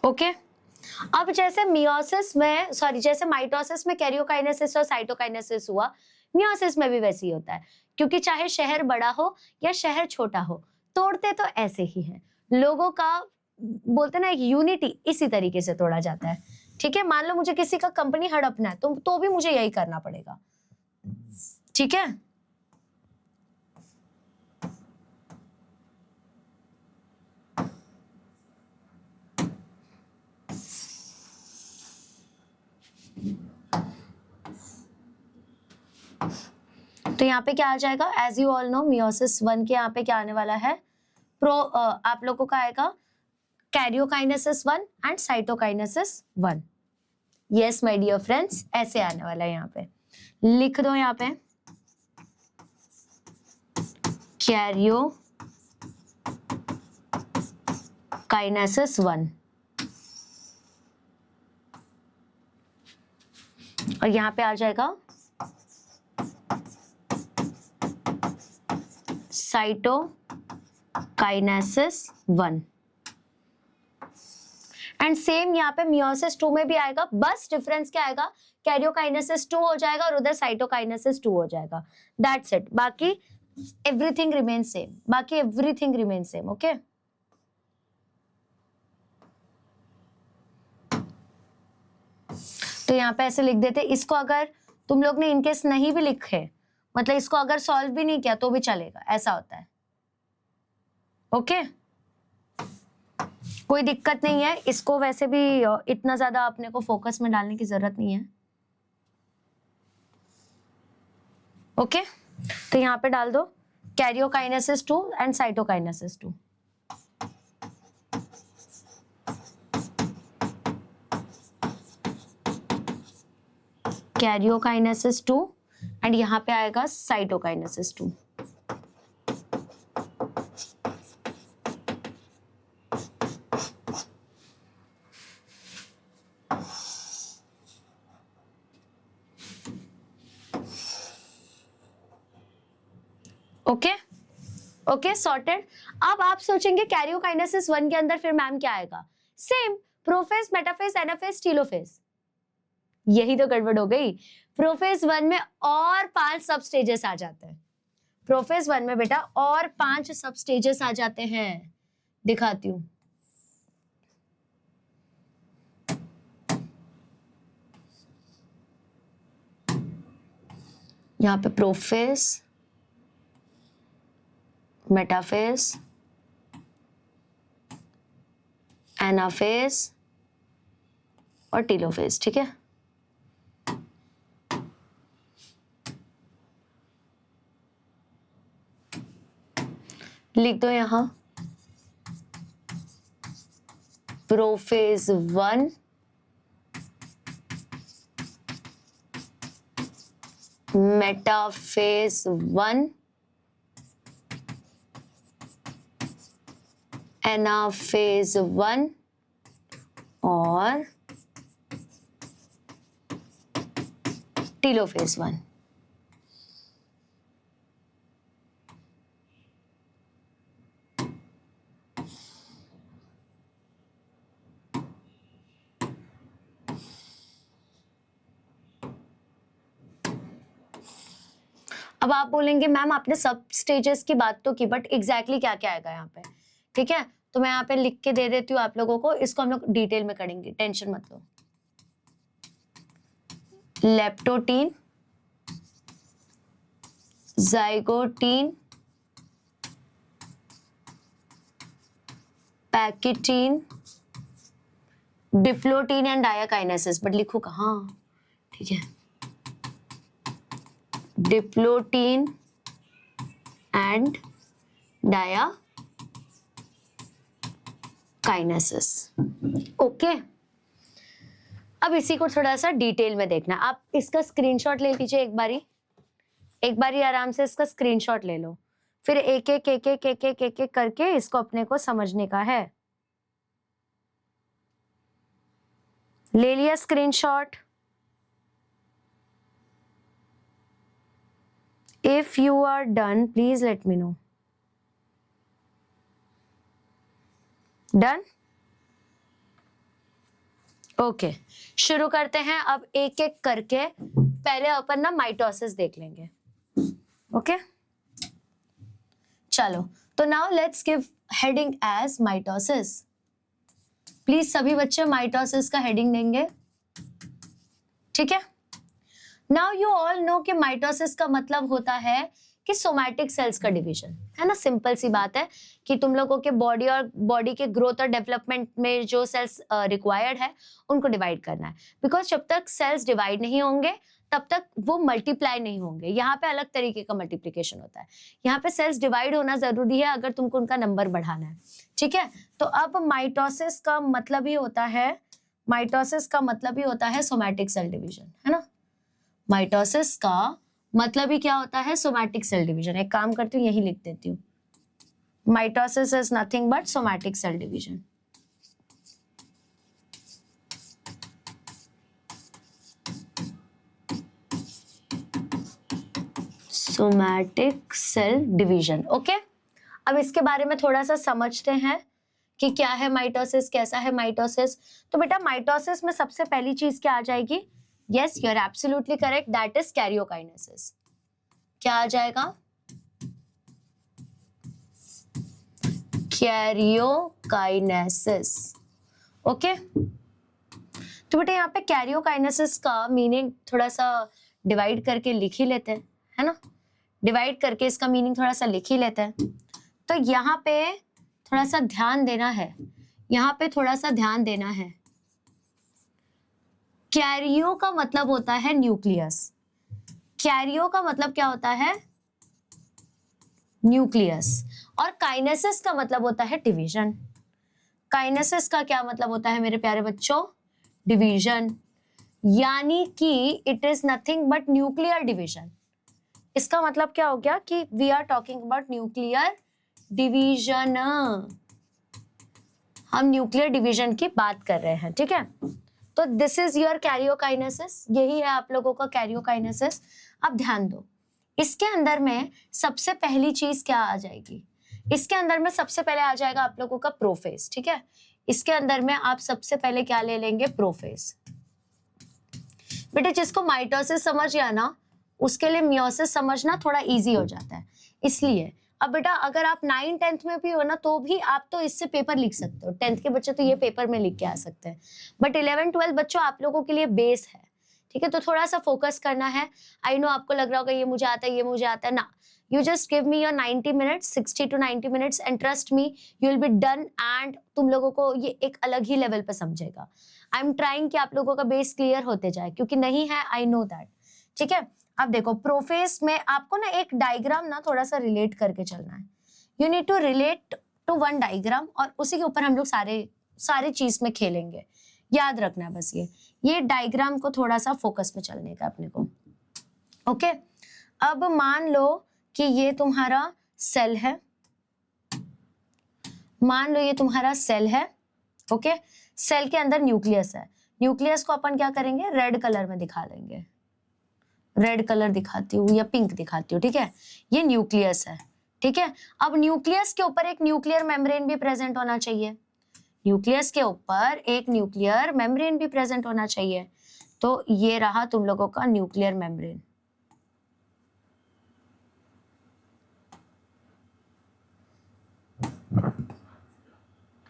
A: Okay, अब जैसे मियोसिस में, सॉरी जैसे माइटोसिस में कैरियोकाइनेसिस और साइटोकाइनेसिस हुआ, मियोसिस में भी वैसे ही होता है, क्योंकि चाहे शहर बड़ा हो या शहर छोटा हो, तोड़ते तो ऐसे ही है। लोगों का बोलते ना एक यूनिटी इसी तरीके से तोड़ा जाता है। ठीक है, मान लो मुझे किसी का कंपनी हड़पना है तो भी मुझे यही करना पड़ेगा। ठीक है, तो यहाँ पे क्या आ जाएगा? As you all know meiosis 1 के यहाँ पे क्या आने वाला है? आप लोगों का आएगा karyokinesis 1 and cytokinesis 1। Yes my dear friends, ऐसे आने वाला है। यहाँ पे लिख दो, यहाँ पे कैरियोकाइनेसिस 1, और यहाँ पे आ जाएगा साइटोकाइनेसिस 1, एंड सेम यहाँ पे मियोसिस 2 में भी आएगा, बस डिफरेंस क्या आएगा? कैरियोकाइनेसिस 2 हो जाएगा और उधर साइटोकाइनेसिस 2 हो जाएगा, दैट्स इट। बाकी एवरीथिंग रिमेन सेम, बाकी एवरीथिंग रिमेन सेम। ओके, तो यहाँ पे ऐसे लिख देते। इसको अगर तुम लोग ने इनकेस नहीं भी लिखे, मतलब इसको अगर सॉल्व भी नहीं किया तो भी चलेगा, ऐसा होता है। ओके, कोई दिक्कत नहीं है। इसको वैसे भी इतना ज्यादा अपने को फोकस में डालने की जरूरत नहीं है। ओके, तो यहाँ पे डाल दो karyokinesis 2 and cytokinesis 2। Karyokinesis 2 and यहाँ पे आएगा साइटोकाइनेसिस 2। Okay okay, sorted. अब आप सोचेंगे कैरियोकाइनेसिस 1 के अंदर फिर मैम क्या आएगा? Same, prophase, metaphase, anaphase, telophase. यही तो गड़बड़ हो गई। प्रोफेज 1 में और 5 सब स्टेजेस आ जाते हैं। प्रोफेज 1 में बेटा और 5 सब स्टेजेस आ जाते हैं। दिखाती हूं। यहाँ पे प्रोफेज, मेटाफेज, एनाफेज और टीलोफेज। ठीक है, लिख दो यहां प्रोफेज 1, मेटाफेज 1, एनाफेज 1 और टीलोफेज 1। अब आप बोलेंगे मैम आपने सब स्टेजेस की बात तो की, बट एग्जैक्टली क्या क्या आएगा यहाँ पे? ठीक है, तो मैं यहाँ पे लिख के दे देती हूँ आप लोगों को। इसको हम लोग डिटेल में करेंगे, टेंशन मत लो। Leptotene, zygotene, pachytene, diplotene and diakinesis. But लिखू कहाँ? ठीक है, डिप्लोटीन एंड डायाकाइनेसिस। ओके, अब इसी को थोड़ा सा डिटेल में देखना। आप इसका स्क्रीनशॉट ले लीजिए एक बारी आराम से इसका स्क्रीनशॉट ले लो, फिर एक एक करके इसको अपने को समझने का है। ले लिया screenshot? If you are done, please let me know. Done? Okay, शुरू करते हैं अब एक एक करके। पहले अपन ना माइटोसिस देख लेंगे। ओके, चलो, तो now let's give heading as mitosis. Please सभी बच्चे माइटोसिस का हेडिंग देंगे। ठीक है, नाउ यू ऑल नो कि माइटोसिस का मतलब होता है कि सोमैटिक सेल्स का डिवीजन, है ना। सिंपल सी बात है कि तुम लोगों के बॉडी के ग्रोथ और डेवलपमेंट में जो सेल्स रिक्वायर्ड है उनको डिवाइड करना है। बिकॉज जब तक सेल्स डिवाइड नहीं होंगे तब तक वो मल्टीप्लाई नहीं होंगे। यहाँ पे अलग तरीके का मल्टीप्लिकेशन होता है। यहाँ पे सेल्स डिवाइड होना जरूरी है अगर तुमको उनका नंबर बढ़ाना है। ठीक है, तो अब माइटोसिस का मतलब ही होता है सोमैटिक सेल डिवीजन, है ना। माइटोसिस का मतलब ही क्या होता है? Somatic cell division. एक काम करती हूँ, यही लिख देती हूँ, mitosis is nothing but somatic cell division. Somatic cell division. Okay, अब इसके बारे में थोड़ा सा समझते हैं कि क्या है माइटोसिस, कैसा है माइटोसिस। तो बेटा माइटोसिस में सबसे पहली चीज क्या आ जाएगी? Yes, you are absolutely correct. That is karyokinesis. क्या आ जाएगा? कैरियोकाइनेसिस। ओके, तो बेटा यहाँ पे कैरियोकाइनेसिस का मीनिंग थोड़ा सा डिवाइड करके लिख ही लेते हैं, है ना। डिवाइड करके इसका मीनिंग थोड़ा सा लिख ही लेते हैं। तो यहाँ पे थोड़ा सा ध्यान देना है, यहाँ पे थोड़ा सा ध्यान देना है। कैरियो का मतलब होता है न्यूक्लियस। कैरियो का मतलब क्या होता है? न्यूक्लियस। और काइनेसिस का मतलब होता है डिवीजन। काइनेसिस का क्या मतलब होता है मेरे प्यारे बच्चों? डिवीजन। यानी कि it is nothing but nuclear division. इसका मतलब क्या हो गया कि we are talking about nuclear division. हम न्यूक्लियर डिवीजन की बात कर रहे हैं, ठीक है। तो दिस इज योर कैरियोकाइनेसिस, यही है आप लोगों का कैरियोकाइनेसिस। अब ध्यान दो, इसके अंदर में सबसे पहली चीज क्या आ जाएगी? इसके अंदर में सबसे पहले आ जाएगा आप लोगों का प्रोफेज, ठीक है। इसके अंदर में आप सबसे पहले क्या ले लेंगे? प्रोफेज। बेटे जिसको माइटोसिस समझ गया ना, उसके लिए मियोसिस समझना थोड़ा इजी हो जाता है। इसलिए अब बेटा अगर आप 9 10th में भी हो ना, तो भी आप तो इससे पेपर लिख सकते हो। 10th के बच्चे तो ये पेपर में लिख के आ सकते हैं, बट 11 12 बच्चों आप लोगों के लिए बेस है, ठीक है। तो थोड़ा सा फोकस करना है। आई नो आपको लग रहा होगा ये मुझे आता है, ये मुझे आता है ना। You just give me your 90 minutes, 60 to 90 minutes, and trust me you will be done. And तुम लोगों को ये एक अलग ही लेवल पे समझेगा। आई एम ट्राइंग कि आप लोगों का बेस क्लियर होते जाए, क्योंकि नहीं है, आई नो दैट, ठीक है। अब देखो प्रोफेस में आपको ना एक डायग्राम ना थोड़ा सा रिलेट करके चलना है। You need to relate to one diagram, और उसी के ऊपर हम लोग सारे चीज में खेलेंगे। याद रखना है बस ये डायग्राम को थोड़ा सा फोकस में चलने का अपने को। ओके, अब मान लो कि ये तुम्हारा सेल है, मान लो ये तुम्हारा सेल है। ओके, सेल के अंदर न्यूक्लियस है। न्यूक्लियस को अपन क्या करेंगे? रेड कलर में दिखा देंगे। रेड कलर दिखाती हूँ या पिंक दिखाती हूँ, ठीक है। ये न्यूक्लियस है, ठीक है। अब न्यूक्लियस के ऊपर एक न्यूक्लियर मेम्ब्रेन भी प्रेजेंट होना चाहिए। न्यूक्लियस के ऊपर एक न्यूक्लियर मेम्ब्रेन भी प्रेजेंट होना चाहिए। तो ये रहा तुम लोगों का न्यूक्लियर मेम्ब्रेन।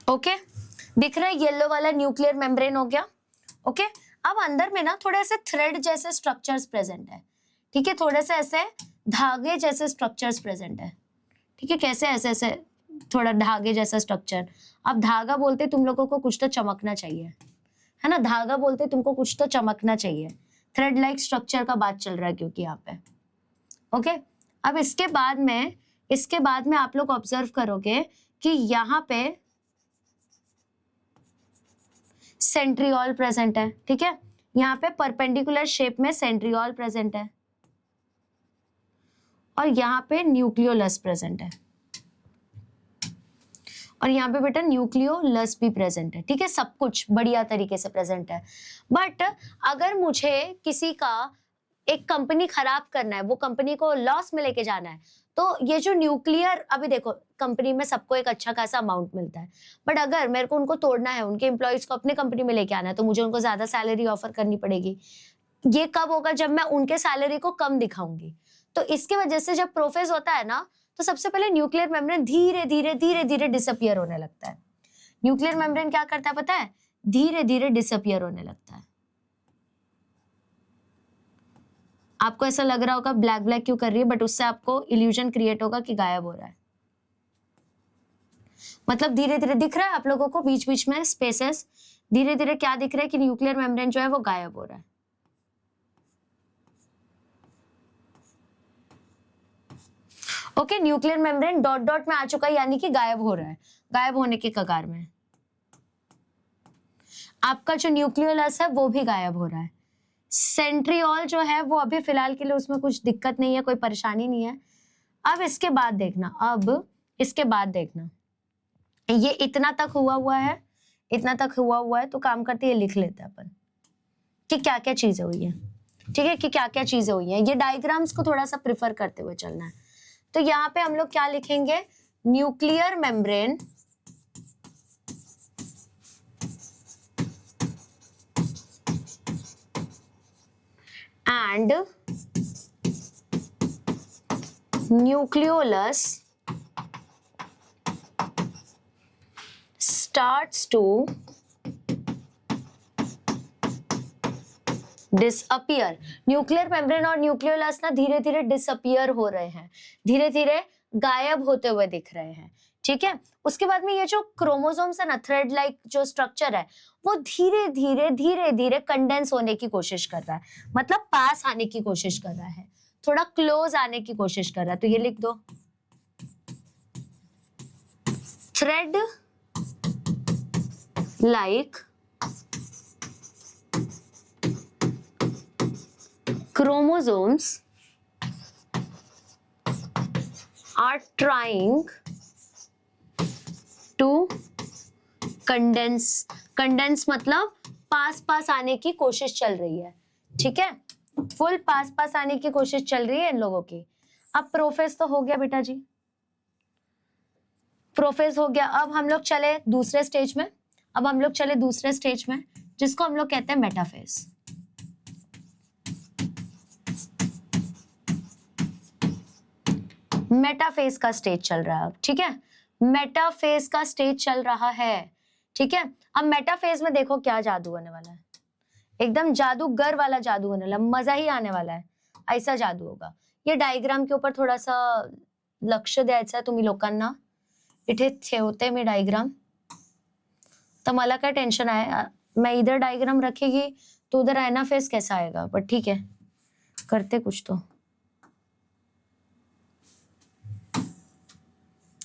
A: ओके, दिख रहा है? येलो वाला न्यूक्लियर मेम्ब्रेन हो गया। ओके, अब अंदर में ना थोड़े से थ्रेड जैसे स्ट्रक्चर्स प्रेजेंट है, ठीक है। थोड़े से ऐसे धागे जैसे स्ट्रक्चर्स प्रेजेंट है, ठीक है। कैसे? ऐसे ऐसे थोड़ा धागे जैसा स्ट्रक्चर। अब धागा बोलते तुम लोगों को कुछ तो चमकना चाहिए, है ना। धागा बोलते तुमको कुछ तो चमकना चाहिए। थ्रेड लाइक स्ट्रक्चर का बात चल रहा है क्योंकि यहाँ पे। ओके, अब इसके बाद में आप लोग ऑब्जर्व करोगे कि यहाँ पे सेंट्रियोल प्रेजेंट है, ठीक है। यहाँ पे परपेंडिकुलर शेप में सेंट्रियोल प्रेजेंट है, और यहाँ पे न्यूक्लियोलस प्रेजेंट है, और यहाँ पे बेटा न्यूक्लियोलस भी प्रेजेंट है, ठीक है। सब कुछ बढ़िया तरीके से प्रेजेंट है। बट अगर मुझे किसी का एक कंपनी खराब करना है, वो कंपनी को लॉस में लेके जाना है, तो ये जो न्यूक्लियर, अभी देखो कंपनी में सबको एक अच्छा खासा अमाउंट मिलता है, बट अगर मेरे को उनको तोड़ना है, उनके एम्प्लॉइज को अपने कंपनी में लेके आना है, तो मुझे उनको ज्यादा सैलरी ऑफर करनी पड़ेगी। ये कब होगा? जब मैं उनके सैलरी को कम दिखाऊंगी। तो इसकी वजह से जब प्रोफेज होता है ना, तो सबसे पहले न्यूक्लियर मेम्ब्रेन धीरे धीरे डिसअपियर होने लगता है। न्यूक्लियर मेम्ब्रेन क्या करता है पता है? धीरे धीरे डिसअपियर होने लगता है। आपको ऐसा लग रहा होगा ब्लैक ब्लैक क्यों कर रही है, बट उससे आपको इल्यूजन क्रिएट होगा कि गायब हो रहा है। मतलब धीरे धीरे दिख रहा है आप लोगों को बीच बीच में स्पेसेस, धीरे धीरे क्या दिख रहा है कि न्यूक्लियर मेम्ब्रेन जो है वो गायब हो रहा है। Okay, nuclear membrane dot dot में आ चुका है, यानी कि गायब हो रहा है, गायब होने के कगार में। आपका जो न्यूक्लियोलस है वो भी गायब हो रहा है। सेंट्रियोल जो है वो अभी फिलहाल के लिए उसमें कुछ दिक्कत नहीं है, कोई परेशानी नहीं है। अब इसके बाद देखना, ये इतना तक हुआ है, तो काम करते ये लिख लेते हैं अपन कि क्या क्या चीजें हुई है, ठीक है, कि क्या क्या चीजें हुई है। ये डायग्राम्स को थोड़ा सा प्रिफर करते हुए चलना है। तो यहाँ पे हम लोग क्या लिखेंगे? Nuclear membrane and nucleolus starts to disappear. Nuclear membrane और न्यूक्लियोलस ना धीरे धीरे डिसअपियर हो रहे हैं, धीरे धीरे गायब होते हुए दिख रहे हैं, ठीक है। उसके बाद में ये जो क्रोमोसोम्स है ना, थ्रेड लाइक जो स्ट्रक्चर है, वो धीरे धीरे कंडेंस होने की कोशिश कर रहा है, मतलब पास आने की कोशिश कर रहा है, थोड़ा क्लोज आने की कोशिश कर रहा है। तो ये लिख दो, thread like chromosomes are trying to condense मतलब पास आने की कोशिश चल रही है, ठीक है, फुल पास आने की कोशिश चल रही है इन लोगों की। अब प्रोफेस तो हो गया बेटा जी, प्रोफेस हो गया। अब हम लोग चले दूसरे स्टेज में, जिसको हम लोग कहते हैं मेटाफेज। मेटाफेज का स्टेज चल रहा है अब, ठीक है, मेटाफेज का स्टेज चल रहा है, ठीक है। अब मेटाफेज में देखो क्या जादू होने वाला है, एकदम जादूगर वाला जादू होने वाला, मजा ही आने वाला है, ऐसा जादू होगा। ये डायग्राम के ऊपर थोड़ा सा लक्ष द्यायचं आहे तुम्ही लोकांना, इथे ठेवते मी डायग्राम, तो मला काय टेंशन आहे, मैं इधर डायग्राम रखेगी तो उधर एनाफेज कैसा आएगा, बट ठीक है, करते कुछ तो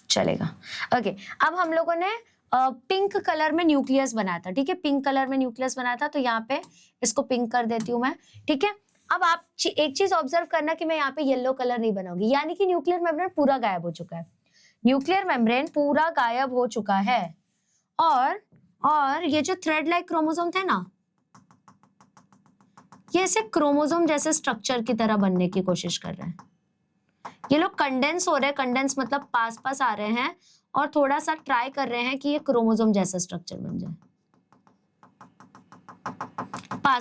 A: चलेगा। ओके, अब हम लोगों ने पिंक कलर में न्यूक्लियस बनाया था, ठीक है, पिंक कलर में न्यूक्लियस बनाया था, तो यहाँ पे इसको पिंक कर देती हूँ मैं, ठीक है। अब आप एक चीज ऑब्जर्व करना कि मैं यहाँ पे येलो कलर नहीं बनाऊंगी, यानी कि न्यूक्लियर मेम्ब्रेन पूरा गायब हो चुका है, न्यूक्लियर मेम्ब्रेन पूरा गायब हो चुका है, और ये जो थ्रेड लाइक क्रोमोसोम थे ना, ये ऐसे क्रोमोसोम जैसे स्ट्रक्चर की तरह बनने की कोशिश कर रहे हैं। ये लोग कंडेंस हो रहे हैं, कंडेंस मतलब पास आ रहे हैं, और थोड़ा सा ट्राई कर रहे हैं कि ये क्रोमोसोम जैसा स्ट्रक्चर बन जाए,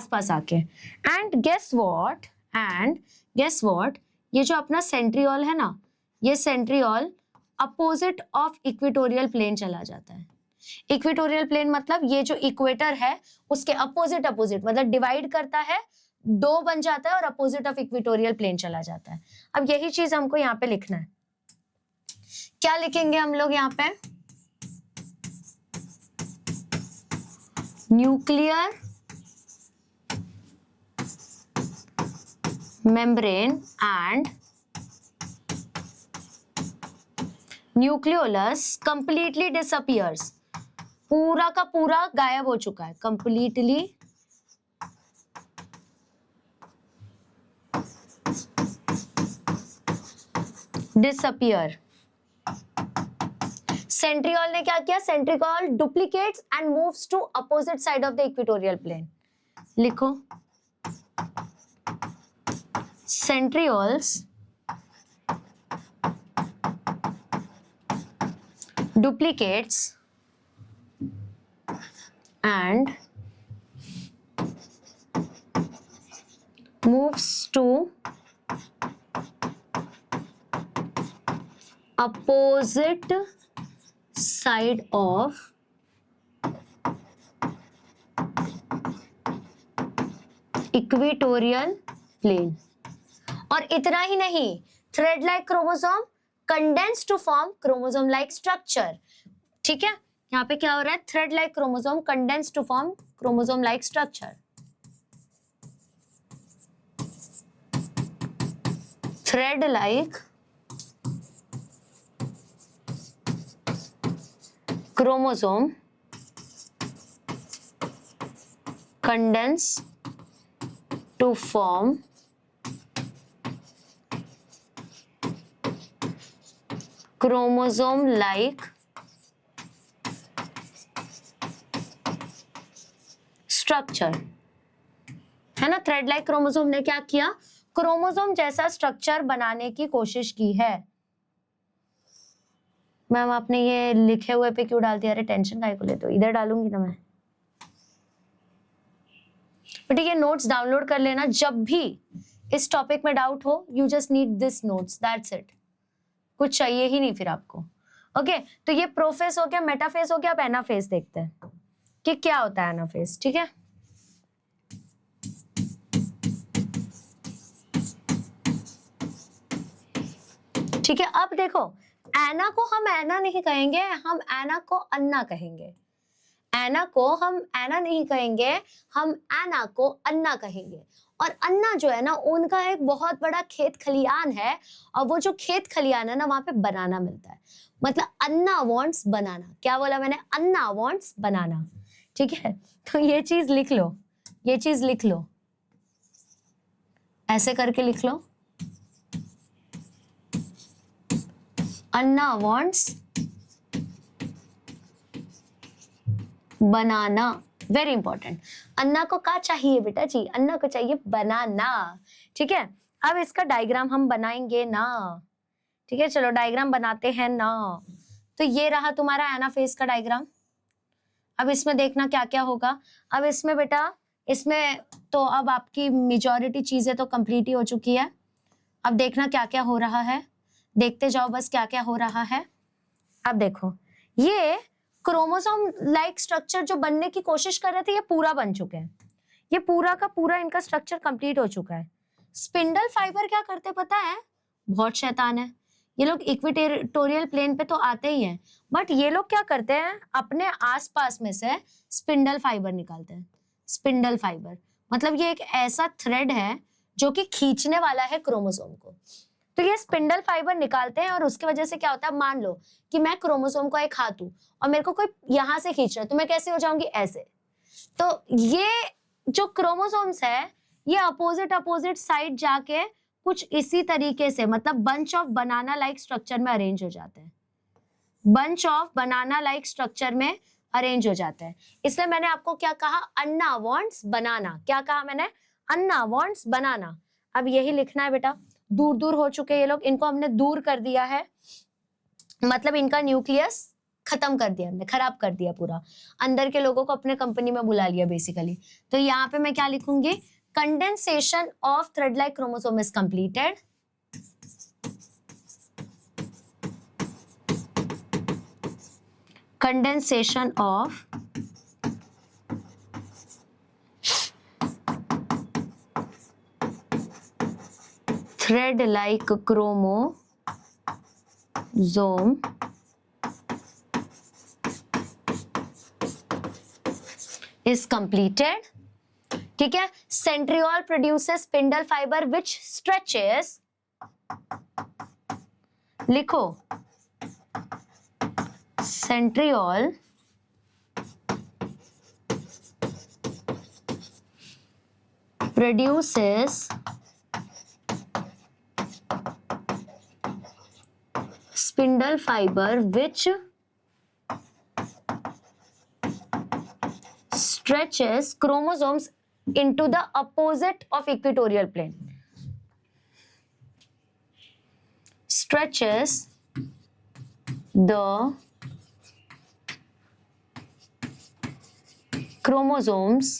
A: पास आके। एंड गेस व्हाट, ये जो अपना सेंट्रियोल है ना, ये centriole opposite of equatorial plane चला जाता है। इक्वेटोरियल प्लेन मतलब ये जो इक्वेटर है उसके अपोजिट मतलब डिवाइड करता है, दो बन जाता है और अपोजिट ऑफ इक्वेटोरियल प्लेन चला जाता है। अब यही चीज हमको यहाँ पे लिखना है, क्या लिखेंगे हम लोग यहाँ पे, nuclear membrane and nucleolus completely disappears, पूरा का पूरा गायब हो चुका है, कंप्लीटली डिसअपियर। सेंट्रियोल ने क्या किया, centriole duplicates and moves to opposite side of the equatorial plane. लिखो, centrioles duplicates and moves to opposite side of equatorial plane. और इतना ही नहीं, thread like chromosome condense to form chromosome like structure, ठीक है। यहाँ पे क्या हो रहा है, thread like chromosome condense to form chromosome like structure. Thread like chromosome condense to form chromosome like structure, है ना। थ्रेड लाइक क्रोमोसोम ने क्या किया, क्रोमोसोम जैसा स्ट्रक्चर बनाने की कोशिश की है। मैम आपने ये लिखे हुए पे क्यों डाल दिया, अरे टेंशन काहे को लेते हो, इधर डालूंगी ना मैं। ठीक है, नोट्स डाउनलोड कर लेना, जब भी इस टॉपिक में डाउट हो, you just need this notes, that's it, कुछ चाहिए ही नहीं फिर आपको। ओके, तो ये प्रोफेस हो गया, मेटाफेस हो गया। अब एनाफेस देखते हैं कि क्या होता है एनाफेस। ठीक है, ठीक है। अब देखो, एना को हम एना नहीं कहेंगे, हम एना को अन्ना कहेंगे। एना को हम एना नहीं कहेंगे, हम एना को अन्ना कहेंगे। और अन्ना जो है ना, उनका एक बहुत बड़ा खेत खलियान है, और वो जो खेत खलियान है ना, वहां पे बनाना मिलता है। मतलब अन्ना वांट्स बनाना। क्या बोला मैंने? अन्ना वांट्स बनाना। ठीक है, तो ये चीज लिख लो, ये चीज लिख लो, ऐसे करके लिख लो, Anna wants banana. Very important. Anna को क्या चाहिए बेटा जी? अन्ना को चाहिए बनाना। ठीक है, अब इसका डायग्राम हम बनाएंगे ना। ठीक है, चलो डायग्राम बनाते हैं ना। तो ये रहा तुम्हारा एनाफेस का डायग्राम। अब इसमें देखना क्या क्या होगा। अब इसमें बेटा, इसमें तो अब आपकी मेजॉरिटी चीजें तो कंप्लीट ही हो चुकी है। अब देखना क्या क्या हो रहा है, देखते जाओ बस क्या क्या हो रहा है। अब देखो, ये क्रोमोसोम लाइक स्ट्रक्चर जो बनने की कोशिश कर रहे थे, ये पूरा बन चुके हैं। ये पूरा का पूरा इनका स्ट्रक्चर कंप्लीट हो चुका है। स्पिंडल फाइबर क्या करते पता है? बहुत शैतान है ये लोग। इक्वेटोरियल प्लेन पे तो आते ही हैं, बट ये लोग क्या करते हैं, अपने आसपास में से स्पिंडल फाइबर निकालते हैं। स्पिंडल फाइबर मतलब ये एक ऐसा थ्रेड है जो कि खींचने वाला है क्रोमोसोम को। तो ये स्पिंडल फाइबर निकालते हैं, और उसकी वजह से क्या होता है, मान लो कि मैं क्रोमोसोम का एक हाथ हूं और मेरे को कोई यहां से खींच रहा है, तो मैं कैसे हो जाऊंगी? ऐसे। तो ये जो क्रोमोसोम्स है, ये अपोजिट अपोजिट साइड जाके कुछ इसी तरीके से, मतलब bunch of banana like structure में अरेंज हो जाते हैं। Bunch of banana like structure में अरेंज हो जाता है। इसलिए मैंने आपको क्या कहा? अन्ना वांट्स बनाना। क्या कहा मैंने? अन्ना वांट्स बनाना। अब यही लिखना है बेटा। दूर दूर हो चुके ये लोग, इनको हमने दूर कर दिया है, मतलब इनका न्यूक्लियस खत्म कर दिया हमने, खराब कर दिया पूरा। अंदर के लोगों को अपने कंपनी में बुला लिया बेसिकली। तो यहाँ पे मैं क्या लिखूंगी? Condensation of thread like chromosome is completed. Condensation of thread like chromosome is completed. ठीक है, centriole produces spindle fibre which stretches, लिखो, centriole produces spindle fiber which stretches chromosomes into the opposite of equatorial plane. Stretches the chromosomes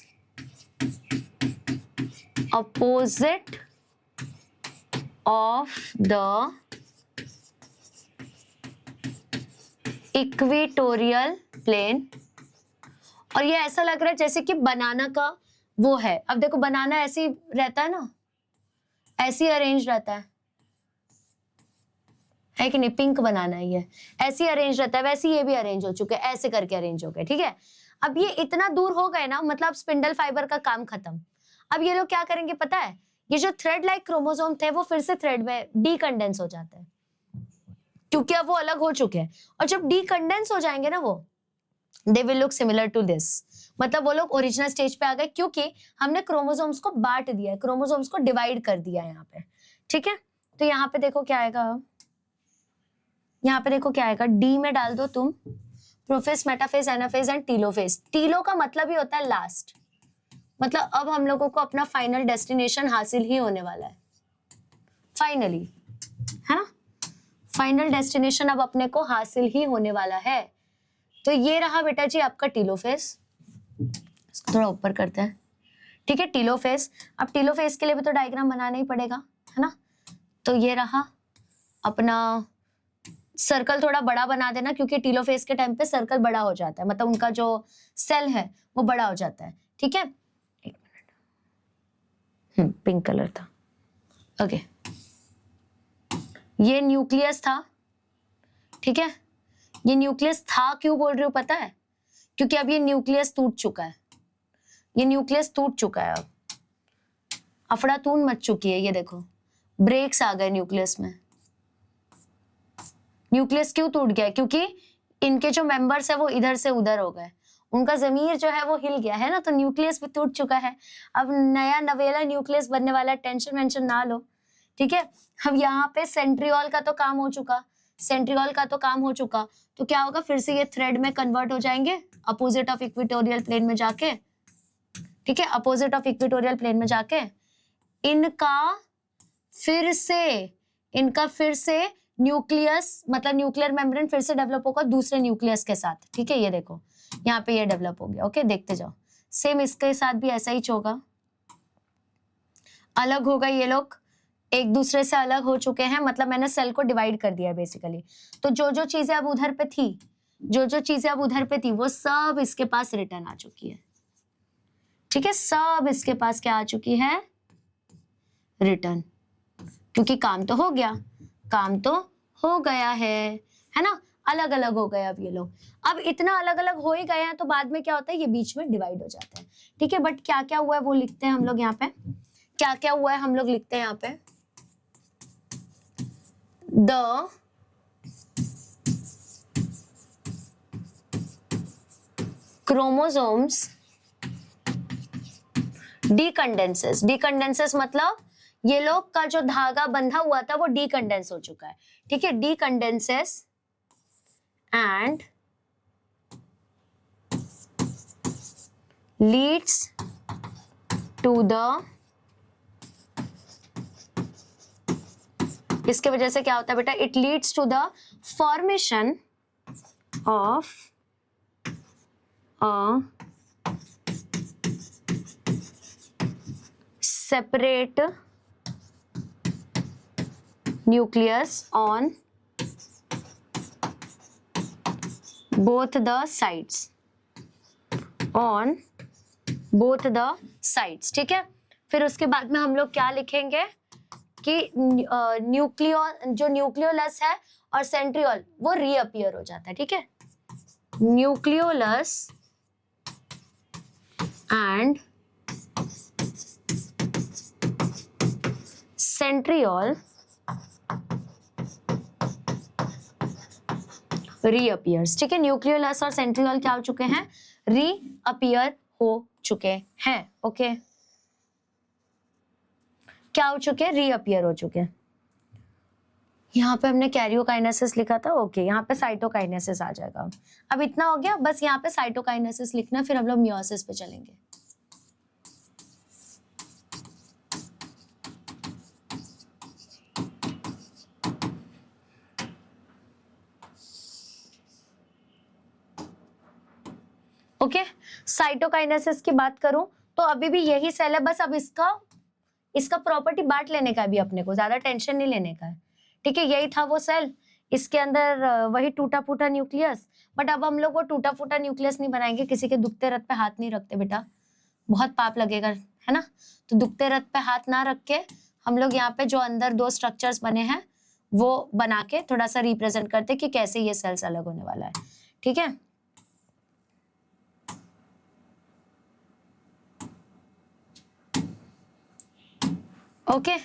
A: opposite of the equatorial plane. और ये ऐसा लग रहा है जैसे कि बनाना का वो है। अब देखो, बनाना ऐसे ही रहता है ना, ऐसे ही अरेंज रहता है कि नहीं? पिंक बनाना है, ये ऐसे ही अरेंज रहता है, वैसे ये भी अरेंज हो चुके हैं, ऐसे करके अरेंज हो गए। ठीक है, अब ये इतना दूर हो गए ना, मतलब स्पिंडल फाइबर का काम खत्म। अब ये लोग क्या करेंगे पता है? ये जो थ्रेड लाइक क्रोमोसोम थे, वो फिर से थ्रेड में डीकंडेंस हो जाते हैं, क्योंकि अब वो अलग हो चुके हैं। और जब डीकंडेंस हो जाएंगे ना, वो they will look similar to this. मतलब वो लोग ओरिजिनल स्टेज पे आ गए, क्योंकि हमने क्रोमोसोम्स को बांट दिया है, क्रोमोसोम्स को डिवाइड कर दिया है यहाँ पे। ठीक है, तो यहाँ पे देखो क्या आएगा, यहाँ पे देखो क्या आएगा, डी में डाल दो तुम profess, metaphase, anaphase and telophase. Tillo का मतलब ही होता है लास्ट, मतलब अब हम लोगों को अपना फाइनल डेस्टिनेशन हासिल ही होने वाला है, फाइनली, है ना? फाइनल डेस्टिनेशन अब अपने को हासिल ही होने वाला है। तो ये रहा बेटा जी आपका टीलोफेस। इसको थोड़ा ऊपर करते हैं। ठीक है, टीलोफेस। अब टीलोफेस के लिए भी तो डायग्राम बनाना ही पड़ेगा, है ना? तो ये रहा अपना सर्कल थोड़ा बड़ा बना देना, क्योंकि टीलोफेज के टाइम पे सर्कल बड़ा हो जाता है, मतलब उनका जो सेल है वो बड़ा हो जाता है। ठीक है, एक मिनट, पिंक कलर था। ओके, ये न्यूक्लियस था। ठीक है, ये न्यूक्लियस था, क्यों बोल रही हूँ पता है? क्योंकि अब ये न्यूक्लियस टूट चुका है, ये न्यूक्लियस टूट चुका है, अब अफड़ातून मच चुकी है। ये देखो, ब्रेक्स आ गए न्यूक्लियस में। न्यूक्लियस क्यों टूट गया? क्योंकि इनके जो मेंबर्स है वो इधर से उधर हो गए, उनका जमीर जो है वो हिल गया है ना, तो न्यूक्लियस भी टूट चुका है। अब नया नवेला न्यूक्लियस बनने वाला है, टेंशन वेंशन ना लो। ठीक है, अब यहाँ पे सेंट्रियोल का तो काम हो चुका, सेंट्रियोल का तो काम हो चुका, तो क्या होगा, फिर से ये थ्रेड में कन्वर्ट हो जाएंगे अपोजिट ऑफ इक्वेटोरियल प्लेन में जाके। ठीक है, अपोजिट ऑफ इक्वेटोरियल प्लेन में जाके इनका फिर से न्यूक्लियस, मतलब न्यूक्लियर मेम्ब्रेन फिर से डेवलप होगा दूसरे न्यूक्लियस के साथ। ठीक है, ये देखो यहाँ पे ये डेवलप हो गया। ओके, देखते जाओ, सेम इसके साथ भी ऐसा ही होगा। अलग हो गए ये लोग, एक दूसरे से अलग हो चुके हैं, मतलब मैंने सेल को डिवाइड कर दिया बेसिकली। तो जो जो चीजें अब उधर पे थी, जो जो चीजें अब उधर पे थी, वो सब इसके पास रिटर्न आ चुकी है। ठीक है, सब इसके पास क्या आ चुकी है? रिटर्न, क्योंकि काम तो हो गया, काम तो हो गया है ना, अलग अलग हो गए अब ये लोग। अब इतना अलग अलग हो ही गए हैं, तो बाद में क्या होता है, ये बीच में डिवाइड हो जाते हैं। ठीक है, बट क्या क्या हुआ है वो लिखते हैं हम लोग यहाँ पे, क्या क्या हुआ है हम लोग लिखते हैं यहाँ पे। द क्रोमोसोम्स डीकंडेंसेस, डीकंडेंसेस मतलब ये लोग का जो धागा बंधा हुआ था वो डीकंडेंस हो चुका है। ठीक है, decondenses and leads to the, इसके वजह से क्या होता है बेटा, it leads to the formation of a separate nucleus on both the sides, on both the sides। ठीक है, फिर उसके बाद में हम लोग क्या लिखेंगे कि जो न्यूक्लियोलस है और सेंट्रियोल वो रीअपियर हो जाता है। ठीक है, न्यूक्लियोलस एंड सेंट्रियोल रीअपियर्स। ठीक है, न्यूक्लियोलस और सेंट्रियोल क्या हो चुके हैं? रीअपियर हो चुके हैं। ओके, क्या हो चुके हैं? रीअपियर हो चुके हैं। यहाँ पे हमने कैरियोकाइनेसिस लिखा था, ओके, यहाँ पे साइटोकाइनेसिस आ जाएगा। अब इतना हो गया, बस यहाँ पे साइटोकाइनेसिस लिखना, फिर हम लोग मियोसिस पे चलेंगे। ओके, साइटोकाइनेसिस की बात करूं तो अभी भी यही सेल है, बस अब इसका प्रॉपर्टी बांट लेने का भी अपने को, ज्यादा टेंशन नहीं लेने का है। ठीक है, यही था वो सेल, इसके अंदर वही टूटा फूटा न्यूक्लियस, बट अब हम लोग वो टूटा फूटा न्यूक्लियस नहीं बनाएंगे। किसी के दुखते रथ पे हाथ नहीं रखते बेटा, बहुत पाप लगेगा, है ना। तो दुखते रथ पे हाथ ना रख के हम लोग यहाँ पे जो अंदर दो स्ट्रक्चर्स बने हैं वो बना के थोड़ा सा रिप्रेजेंट करते कि कैसे ये सेल्स अलग होने वाला है। ठीक है, ओके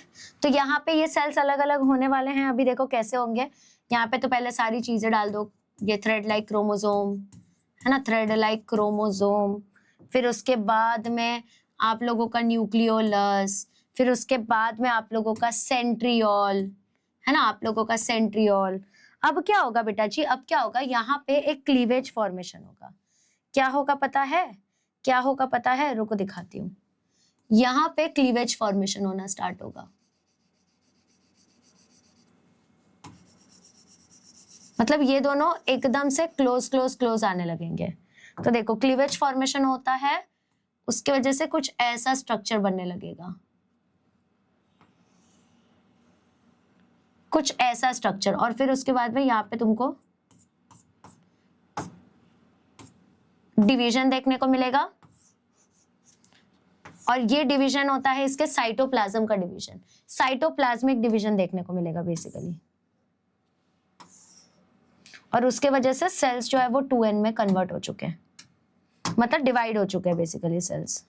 A: तो यहाँ पे ये सेल्स अलग अलग होने वाले हैं। अभी देखो कैसे होंगे, यहाँ पे तो पहले सारी चीजें डाल दो, ये थ्रेड लाइक क्रोमोसोम है ना, थ्रेड लाइक क्रोमोसोम, फिर उसके बाद में आप लोगों का न्यूक्लियोलस, फिर उसके बाद में आप लोगों का सेंट्रियोल, है ना, आप लोगों का सेंट्रियोल। अब क्या होगा बेटा जी, अब क्या होगा, यहाँ पे एक क्लीवेज फॉर्मेशन होगा। क्या होगा पता है, क्या होगा पता है, रुको दिखाती हूँ। यहाँ पे क्लीवेज फॉर्मेशन होना स्टार्ट होगा, मतलब ये दोनों एकदम से क्लोज क्लोज क्लोज आने लगेंगे। तो देखो क्लीवेज फॉर्मेशन होता है, उसके वजह से कुछ ऐसा स्ट्रक्चर बनने लगेगा, कुछ ऐसा स्ट्रक्चर, और फिर उसके बाद में यहाँ पे तुमको डिवीजन देखने को मिलेगा, और ये डिवीजन होता है इसके साइटोप्लाज्म का डिवीजन, साइटोप्लाज्मिक डिवीजन देखने को मिलेगा बेसिकली, और उसके वजह से सेल्स जो है वो 2n में कन्वर्ट हो चुके हैं, मतलब डिवाइड हो चुके हैं basically cells.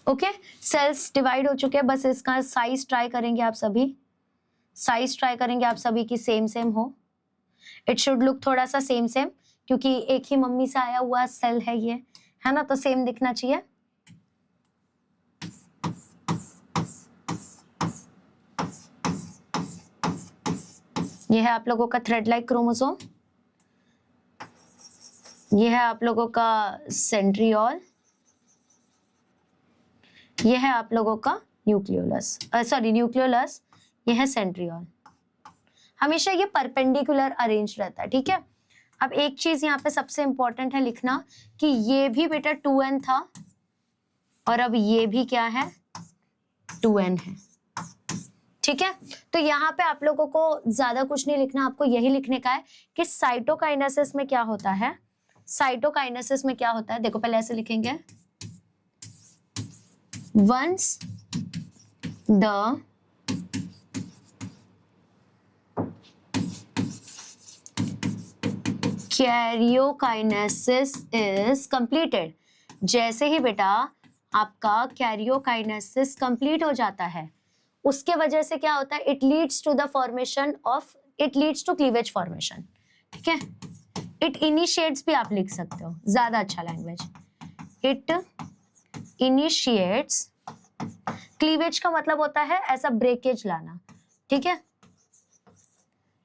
A: Okay, cells divide हो चुके हैं, बस इसका साइज ट्राई करेंगे आप सभी, साइज ट्राई करेंगे आप सभी की सेम सेम हो, इट शुड लुक थोड़ा सा सेम सेम, क्योंकि एक ही मम्मी से आया हुआ सेल है ये, है ना, तो सेम दिखना चाहिए। ये है आप लोगों का थ्रेड लाइक क्रोमोसोम, ये है आप लोगों का सेंट्रियोल, ये है आप लोगों का न्यूक्लियोलस, सॉरी न्यूक्लियोलस, ये है सेंट्रियोल। हमेशा ये परपेंडिकुलर अरेंज रहता है, ठीक है। अब एक चीज यहाँ पे सबसे इंपॉर्टेंट है लिखना कि ये भी बेटा 2n था, और अब ये भी क्या है, 2n है, ठीक है। तो यहाँ पे आप लोगों को ज्यादा कुछ नहीं लिखना, आपको यही लिखने का है कि साइटोकाइनेसिस में क्या होता है, साइटोकाइनेसिस में क्या होता है। देखो पहले ऐसे लिखेंगे, once the karyokinesis is completed, जैसे ही बेटा आपका कैरियोकाइनेसिस कंप्लीट हो जाता है, उसके वजह से क्या होता है, it leads to the formation of, it leads to cleavage formation, ठीक है। इट इनिशिएट्स भी आप लिख सकते हो, ज्यादा अच्छा लैंग्वेज, इट इनिशिएट्स, क्लीवेज का मतलब होता है ऐसा ब्रेकेज लाना, ठीक है,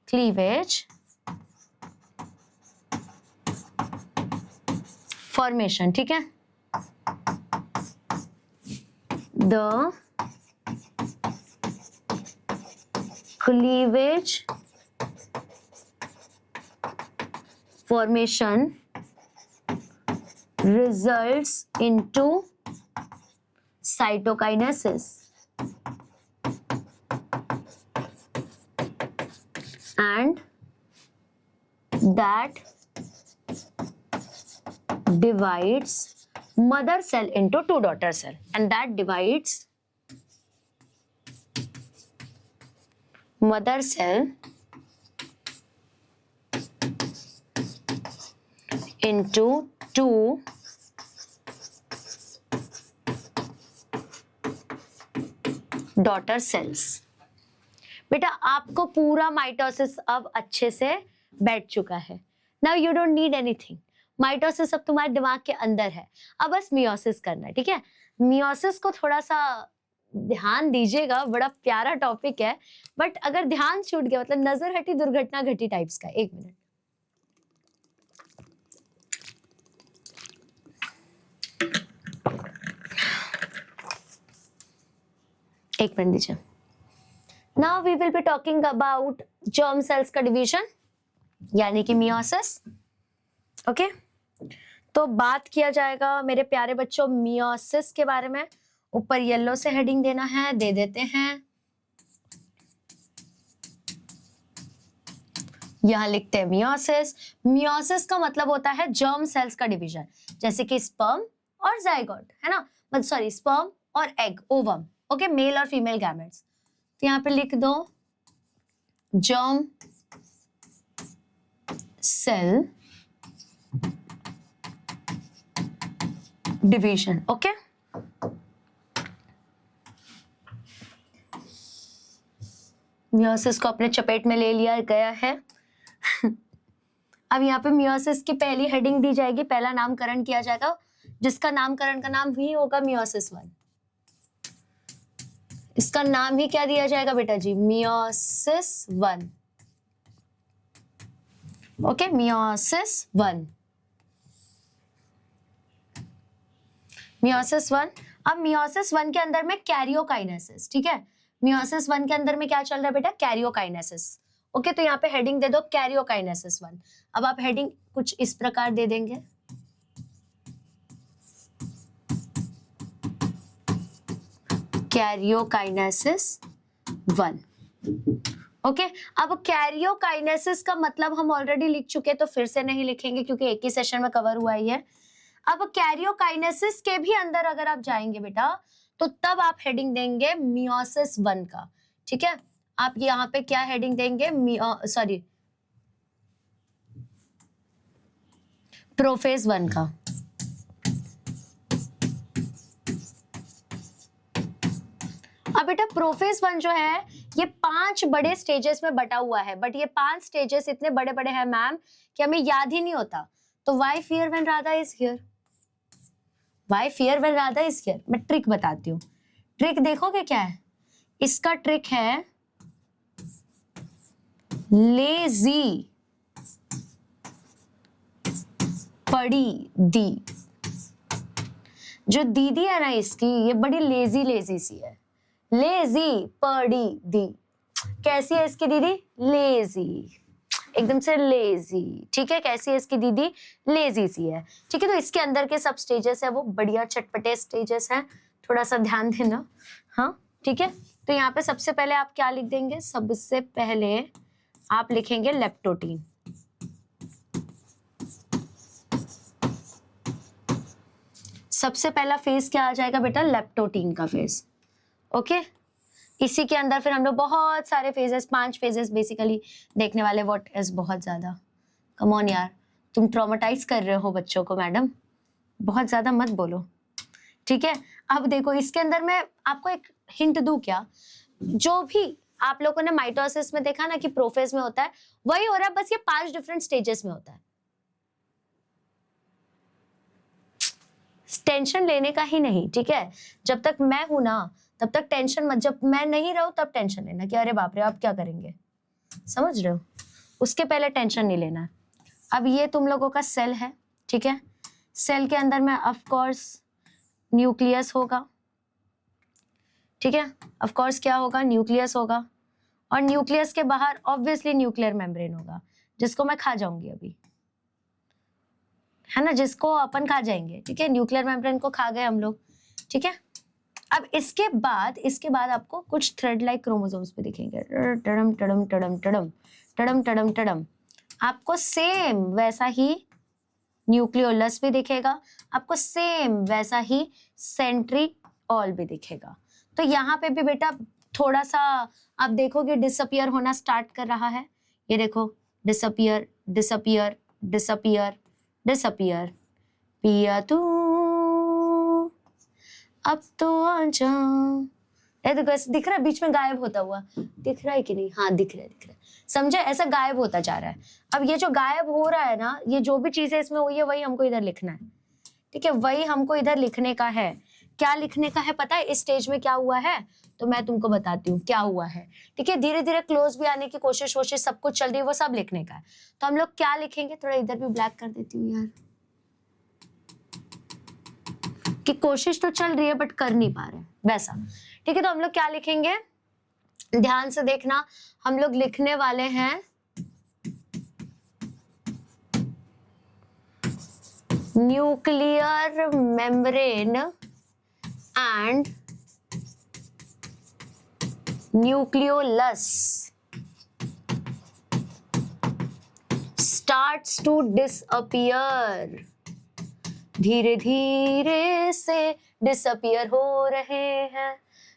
A: क्लीवेज फॉर्मेशन, ठीक है। The cleavage formation results into cytokinesis and that divides mother cell into two daughter cell, and that divides mother cell into two daughter cells. बेटा आपको पूरा माइटोसिस अब अच्छे से बैठ चुका है, now you don't need anything, mitosis अब तुम्हारे दिमाग के अंदर है, अब बस मियोसिस करना है, ठीक है। मियोसिस को थोड़ा सा ध्यान दीजिएगा, बड़ा प्यारा टॉपिक है, बट अगर ध्यान छूट गया मतलब नजर हटी दुर्घटना घटी टाइप्स का। एक मिनट, एक मिनट दीजिए। Now we will be talking about germ cells का डिवीजन, यानी कि मियोसिस। ओके, तो बात किया जाएगा मेरे प्यारे बच्चों मियोसिस के बारे में। ऊपर येलो से हेडिंग देना है, दे देते हैं, यहां लिखते हैं मियोसिस। मियोसिस का मतलब होता है जर्म सेल्स का डिवीजन, जैसे कि स्पर्म और जाइगोट, है ना, मतलब सॉरी स्पर्म और एग, ओवम, ओके, मेल और फीमेल गैमेट्स। तो यहाँ पे लिख दो germ cell division, okay. Meiosis को अपने चपेट में ले लिया गया है। अब यहाँ पे मियोसिस की पहली हेडिंग दी जाएगी, पहला नामकरण किया जाएगा, जिसका नामकरण का नाम भी होगा मियोसिस 1। इसका नाम ही क्या दिया जाएगा बेटा जी, मियोसिस 1, ओके, मियोसिस 1, मियोसिस 1। अब मियोसिस 1 के अंदर में कैरियोकाइनेसिस, ठीक है, मियोसिस 1 के अंदर में क्या चल रहा है बेटा, कैरियोकाइनेसिस, ओके। तो यहाँ पे हेडिंग दे दो कैरियोकाइनेसिस 1। अब आप हेडिंग कुछ इस प्रकार दे देंगे, कैरियोकाइनेसिस 1। ओके, अब कैरियोकाइनेसिस का मतलब हम ऑलरेडी लिख चुके, तो फिर से नहीं लिखेंगे क्योंकि एक ही सेशन में कवर हुआ ही है। अब कैरियोकाइनेसिस के भी अंदर अगर आप जाएंगे बेटा, तो तब आप हेडिंग देंगे मियोसिस 1 का। ठीक है, आप यहाँ पे क्या हेडिंग देंगे? प्रोफेज 1 का। अब बेटा प्रोफेज 1 जो है ये 5 बड़े स्टेजेस में बटा हुआ है, बट ये 5 स्टेजेस इतने बड़े बड़े हैं मैम कि हमें याद ही नहीं होता। तो why fear when Radha is here, why fear when Radha is here. मैं ट्रिक बताती हूँ, ट्रिक देखोगे क्या है इसका? ट्रिक है लेजी पड़ी दी। जो दीदी है ना इसकी, ये बड़ी लेजी लेजी सी है, लेजी पड़ी दी। कैसी है इसकी दीदी? लेजी, एकदम से लेजी। ठीक है, कैसी है इसकी दीदी? लेजी सी है। ठीक है, तो इसके अंदर के सब स्टेजेस है वो बढ़िया चटपटे स्टेजेस हैं, थोड़ा सा ध्यान देना। हाँ ठीक है, तो यहाँ पे सबसे पहले आप क्या लिख देंगे? सबसे पहले आप लिखेंगे लेप्टोटीन। सबसे पहला फेज क्या आ जाएगा बेटा? लेप्टोटीन का फेज। ओके, इसी के अंदर फिर हम लोग बहुत सारे फेजेस, 5 फेजेस बेसिकली देखने वाले। व्हाट इज बहुत ज्यादा, कम ऑन यार, तुम ट्रॉमेटाइज कर रहे हो बच्चों को मैडम, बहुत ज्यादा मत बोलो। ठीक है, अब देखो इसके अंदर मैं आपको एक हिंट दूं क्या? जो भी आप लोगों ने माइटोसिस में देखा ना कि प्रोफेज में होता है, वही हो रहा है, बस ये 5 डिफरेंट स्टेजेस में होता है। टेंशन लेने का ही नहीं, ठीक है? जब तक मैं हूं ना तब तक टेंशन मत, जब मैं नहीं रहूं तब टेंशन लेना कि अरे बाप रे अब क्या करेंगे, समझ रहे हो? उसके पहले टेंशन नहीं लेना। अब ये तुम लोगों का सेल है, ठीक है? सेल के अंदर में ऑफ कोर्स न्यूक्लियस होगा, ठीक है? ऑफ कोर्स क्या होगा? न्यूक्लियस होगा, और न्यूक्लियस के बाहर ऑब्वियसली न्यूक्लियर मेम्ब्रेन होगा, जिसको मैं खा जाऊंगी अभी, है ना, जिसको अपन खा जाएंगे। ठीक है, न्यूक्लियर मेम्ब्रेन को खा गए हम लोग। ठीक है, अब इसके बाद आपको कुछ थ्रेड लाइक क्रोमोसोम्स भी दिखेंगे, टड़म टड़म टड़म टड़म टड़म टड़म टड़म। आपको सेम वैसा ही न्यूक्लियोलस भी दिखेगा, आपको सेम वैसा ही सेंट्रिओल भी दिखेगा। तो यहाँ पे भी बेटा थोड़ा सा आप देखोगे डिसअपियर होना स्टार्ट कर रहा है। ये देखो, डिसअपियर डिसअपियर डिसअपियर डिसअपियर। पिया तू अब तो आ जा। देखो ऐसे दिख रहा है, बीच में गायब होता हुआ दिख रहा है कि नहीं? हाँ दिख रहा है, दिख रहा है। समझे? ऐसा गायब होता जा रहा है। अब ये जो गायब हो रहा है ना, ये जो भी चीजें इसमें हुई है वही हमको इधर लिखना है। ठीक है, वही हमको इधर लिखने का है। क्या लिखने का है पता है इस स्टेज में क्या हुआ है? तो मैं तुमको बताती हूँ क्या हुआ है। ठीक है, धीरे धीरे क्लोज भी आने की कोशिश सब कुछ चल रही है, वो सब लिखने का है। तो हम लोग क्या लिखेंगे? थोड़ा इधर भी ब्लैक कर देती हूँ यार, कि कोशिश तो चल रही है बट कर नहीं पा रहे वैसा। ठीक है, तो हम लोग क्या लिखेंगे? ध्यान से देखना, हम लोग लिखने वाले हैं nuclear membrane and nucleolus starts to disappear. धीरे धीरे से डिसअपियर हो रहे हैं।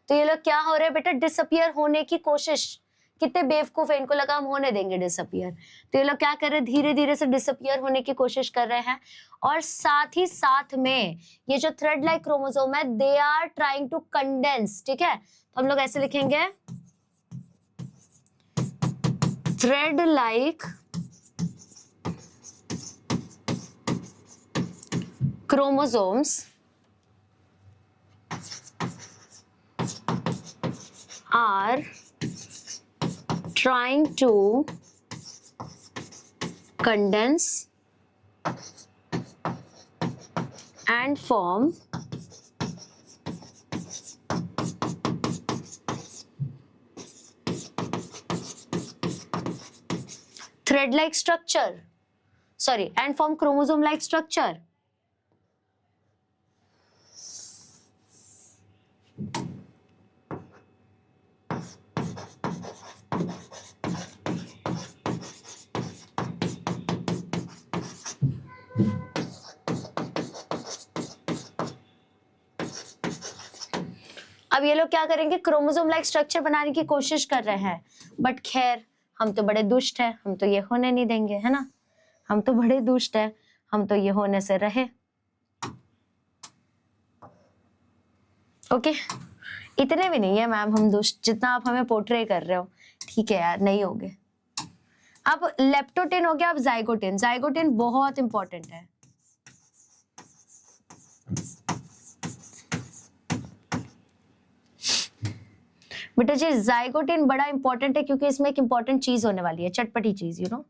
A: तो ये लोग क्या हो रहे हैं बेटा? डिसअपियर होने की कोशिश। कितने बेवकूफ है, इनको लगा हम होने देंगे डिसअपियर। तो ये लोग क्या कर रहे हैं? धीरे धीरे से डिसअपियर होने की कोशिश कर रहे हैं। और साथ ही साथ में ये जो थ्रेड लाइक क्रोमोसोम है, they are trying to condense. ठीक है, तो हम लोग ऐसे लिखेंगे thread like chromosomes are trying to condense and form thread like structure, and form chromosome like structure. अब ये लोग क्या करेंगे, क्रोमोसोम लाइक स्ट्रक्चर बनाने की कोशिश कर रहे हैं, बट खैर हम तो बड़े दुष्ट हैं, हम तो ये होने नहीं देंगे, है ना, हम तो बड़े दुष्ट हैं, हम तो ये होने से रहे। ओके, इतने भी नहीं है मैम हम दुष्ट जितना आप हमें पोर्ट्रे कर रहे हो, ठीक है यार, नहीं होगे। अब लेप्टोटिन हो गया, अब जाइगोटिन। जाइगोटिन बहुत इंपॉर्टेंट है। बेटा जी जाइगोटिन बड़ा इंपॉर्टेंट है क्योंकि इसमें एक इंपॉर्टेंट चीज होने वाली है, चटपटी चीज, you know,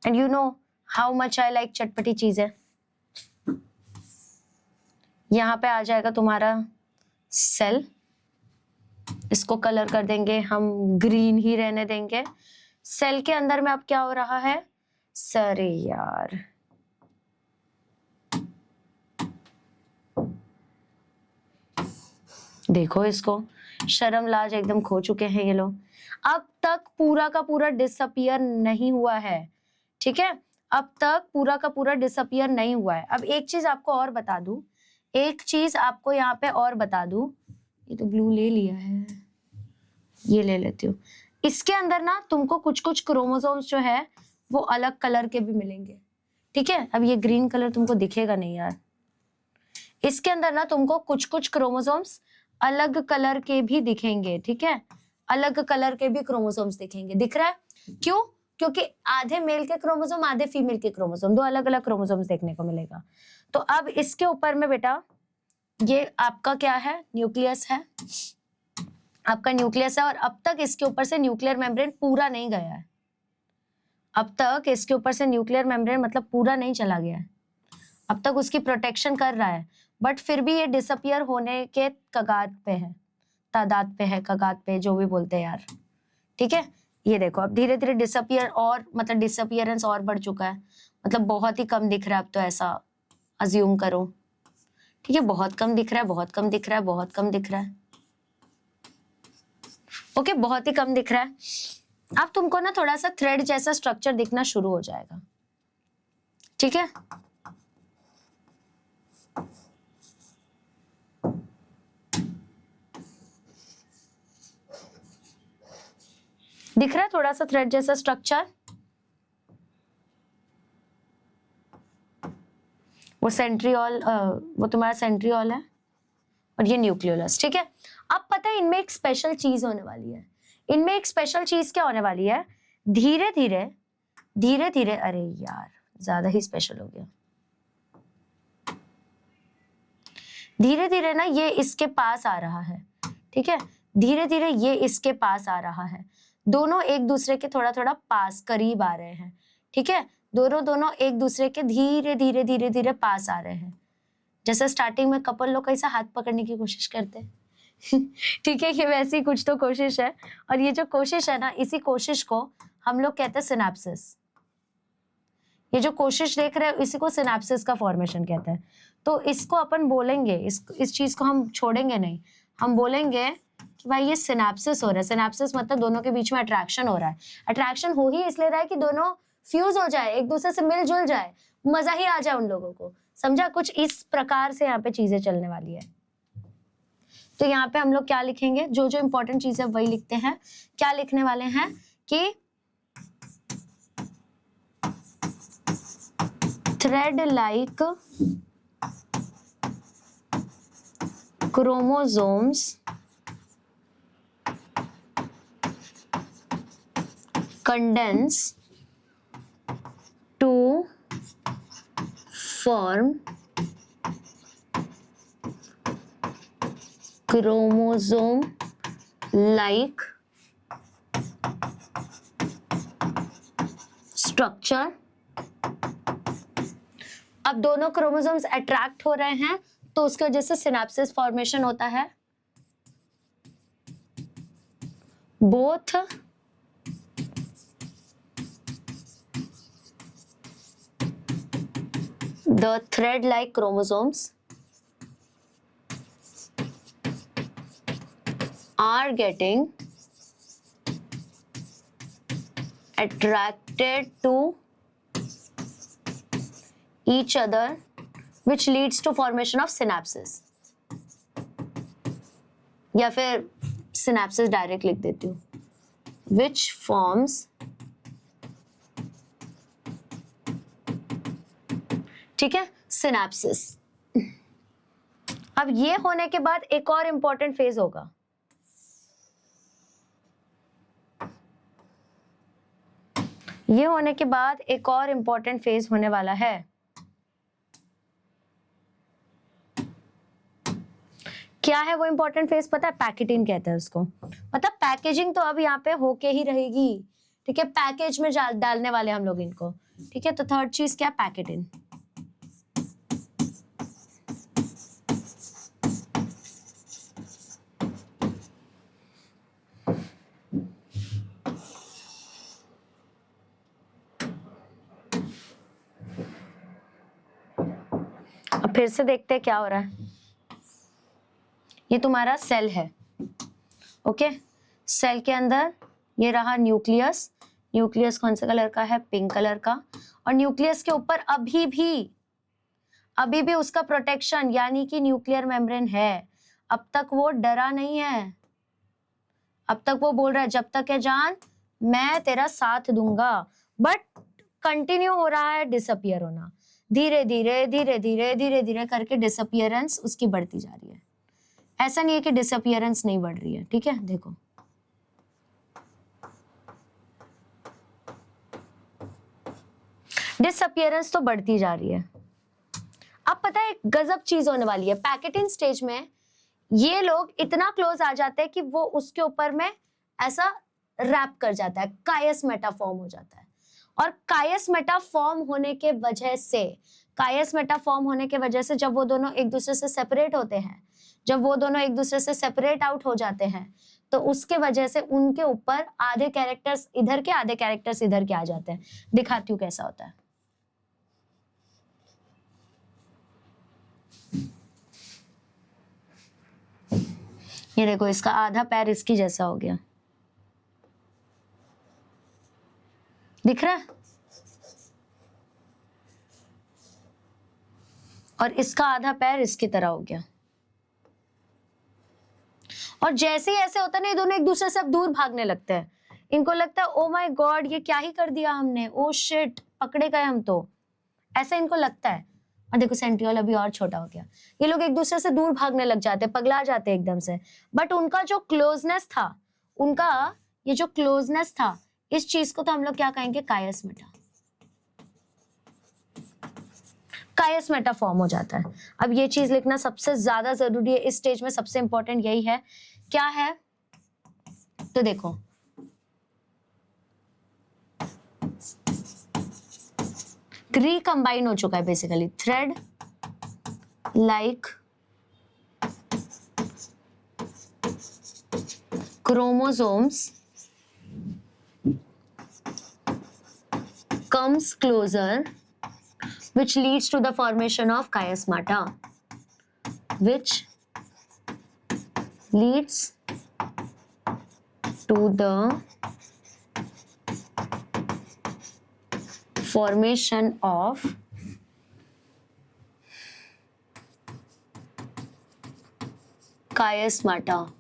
A: and you know how much I like चटपटी चीजें। यहाँ पे आ जाएगा तुम्हारा सेल, इसको कलर कर देंगे हम, ग्रीन ही रहने देंगे। सेल के अंदर में अब क्या हो रहा है, सरे यार देखो इसको, शर्म लाज एकदम खो चुके हैं ये लोग। अब तक पूरा का पूरा डिसअपियर नहीं हुआ है, ठीक है, अब तक पूरा का पूरा डिसअपियर नहीं हुआ है। अब एक चीज आपको और बता दूं, एक चीज आपको यहाँ पे और बता दूं, ये तो ब्लू ले लिया है, ये ले लेती हूँ। इसके अंदर ना तुमको कुछ कुछ क्रोमोसोम्स जो है वो अलग कलर के भी मिलेंगे, ठीक है। अब ये ग्रीन कलर तुमको दिखेगा नहीं यार, इसके अंदर ना तुमको कुछ कुछ क्रोमोसोम्स अलग कलर के भी दिखेंगे, ठीक है, अलग कलर के भी क्रोमोसोम्स दिखेंगे। दिख रहा है क्यों, क्योंकि आधे मेल के क्रोमोसोम आधे फीमेल के क्रोमोसोम, दो अलग अलग क्रोमोसोम्स देखने को मिलेगा। तो अब इसके ऊपर में बेटा ये आपका क्या है, न्यूक्लियस है, आपका न्यूक्लियस है, और अब तक इसके ऊपर से न्यूक्लियर मेम्ब्रेन पूरा नहीं गया है, अब तक इसके ऊपर से न्यूक्लियर मेम्ब्रेन मतलब पूरा नहीं चला गया है, अब तक उसकी प्रोटेक्शन कर रहा है, बट फिर भी ये डिसअपियर होने के कगार पे है, तादाद पे है, कगार पे, जो भी बोलते हैं यार, ठीक है। ये देखो अब धीरे धीरे डिसअपियर और मतलब डिसअपियरेंस और बढ़ चुका है, मतलब बहुत ही कम दिख रहा है अब तो, ऐसा अज्यूम करो, ठीक है, बहुत कम दिख रहा है, बहुत कम दिख रहा है, बहुत कम दिख रहा है, ओके, बहुत ही कम दिख रहा है। अब तुमको ना थोड़ा सा थ्रेड जैसा स्ट्रक्चर दिखना शुरू हो जाएगा, ठीक है। दिख रहा है थोड़ा सा थ्रेड जैसा स्ट्रक्चर, वो सेंट्रियोल, वो तुम्हारा सेंट्रियोल है और ये न्यूक्लियोलस, ठीक है। अब पता है इनमें एक स्पेशल चीज होने वाली है, इनमें एक स्पेशल चीज क्या होने वाली है, धीरे धीरे धीरे धीरे, अरे यार ज्यादा ही स्पेशल हो गया, धीरे धीरे ना ये इसके पास आ रहा है, ठीक है, धीरे धीरे ये इसके पास आ रहा है, दोनों एक दूसरे के थोड़ा थोड़ा पास करीब आ रहे हैं, ठीक है, दोनों एक दूसरे के धीरे धीरे धीरे धीरे पास आ रहे हैं, जैसे स्टार्टिंग में कपल लोग कैसा हाथ पकड़ने की कोशिश करते हैं ठीक है, ये वैसी कुछ तो कोशिश है, और ये जो कोशिश है ना, इसी कोशिश को हम लोग कहते हैं सिनेप्सिस। ये जो कोशिश देख रहे हैं इसी को सिनेप्सिस का फॉर्मेशन कहते हैं। तो इसको अपन बोलेंगे, इस चीज को हम छोड़ेंगे नहीं, हम बोलेंगे कि भाई ये सिनेप्सिस हो रहा है। सिनेप्सिस मतलब दोनों के बीच में अट्रैक्शन हो रहा है, अट्रैक्शन हो ही इसलिए रहा है कि दोनों फ्यूज हो जाए, एक दूसरे से मिलजुल जाए, मजा ही आ जाए उन लोगों को, समझा। कुछ इस प्रकार से यहाँ पे चीजें चलने वाली है। तो यहाँ पे हम लोग क्या लिखेंगे, जो जो इंपॉर्टेंट चीज है वही लिखते हैं। क्या लिखने वाले हैं कि thread like chromosomes condense to form chromosome like structure। अब दोनों क्रोमोसोम्स अट्रैक्ट हो रहे हैं तो उसकी वजह से सिनेप्सिस फॉर्मेशन होता है। Both the thread-like chromosomes are getting attracted to each other which leads to formation of synapses। या फिर सिनेप्सिस डायरेक्ट लिख देती हूँ, विच फॉर्म्स, ठीक है, सिनेप्सिस। अब ये होने के बाद एक और इंपॉर्टेंट फेज होगा, ये होने के बाद एक और इंपॉर्टेंट फेज होने वाला है, क्या है वो इंपॉर्टेंट फेज पता है? पैकेटिंग कहते हैं उसको। मतलब पैकेजिंग तो अब यहाँ पे होके ही रहेगी, ठीक है, पैकेज में डालने वाले हम लोग इनको, ठीक है। तो थर्ड चीज क्या? पैकेटिंग। अब फिर से देखते हैं क्या हो रहा है। ये तुम्हारा सेल है, ओके। सेल के अंदर ये रहा न्यूक्लियस, न्यूक्लियस कौन से कलर का है? पिंक कलर का। और न्यूक्लियस के ऊपर अभी भी उसका प्रोटेक्शन यानी कि न्यूक्लियर मेम्ब्रेन है। अब तक वो डरा नहीं है, अब तक वो बोल रहा है जब तक है जान मैं तेरा साथ दूंगा। बट कंटिन्यू हो रहा है डिसअपियर होना, धीरे धीरे करके डिसअपियरेंस उसकी बढ़ती जा रही है। ऐसा नहीं है कि डिसअपियरेंस नहीं बढ़ रही है, ठीक है। देखो डिसअपियरेंस तो बढ़ती जा रही है। अब पता है एक गजब चीज होने वाली है, पैकेटिंग स्टेज में ये लोग इतना क्लोज आ जाते हैं कि वो उसके ऊपर में ऐसा रैप कर जाता है, कायस मेटा फॉर्म हो जाता है। और कायस मेटा फॉर्म होने के वजह से जब वो दोनों एक दूसरे से सेपरेट होते हैं, जब वो दोनों एक दूसरे से सेपरेट आउट हो जाते हैं, तो उसके वजह से उनके ऊपर आधे कैरेक्टर्स इधर के, आधे कैरेक्टर्स इधर के आ जाते हैं। दिखाती हूँ कैसा होता है। ये देखो, इसका आधा पैर इसकी जैसा हो गया, दिख रहा है? और इसका आधा पैर इसकी तरह हो गया। और जैसे ही ऐसे होता है ना, ये दोनों एक दूसरे से अब दूर भागने लगते हैं। इनको लगता है ओ माय गॉड ये क्या ही कर दिया हमने, ओ शिट पकड़े गए हम तो, ऐसा इनको लगता है। और देखो सेंट्रियोल अभी और छोटा हो गया। ये लोग एक दूसरे से दूर भागने लग जाते हैं, पगला जाते हैं एकदम से। बट उनका जो क्लोजनेस था, उनका ये जो क्लोजनेस था, इस चीज को तो हम लोग क्या कहेंगे? कायस मेटा। कायस मेटा फॉर्म हो जाता है। अब ये चीज लिखना सबसे ज्यादा जरूरी है इस स्टेज में, सबसे इंपॉर्टेंट यही है। क्या है? तो देखो रिकंबाइन हो चुका है basically, thread like chromosomes comes closer, which leads to the formation of chiasmata, which leads to the formation of chiasmata।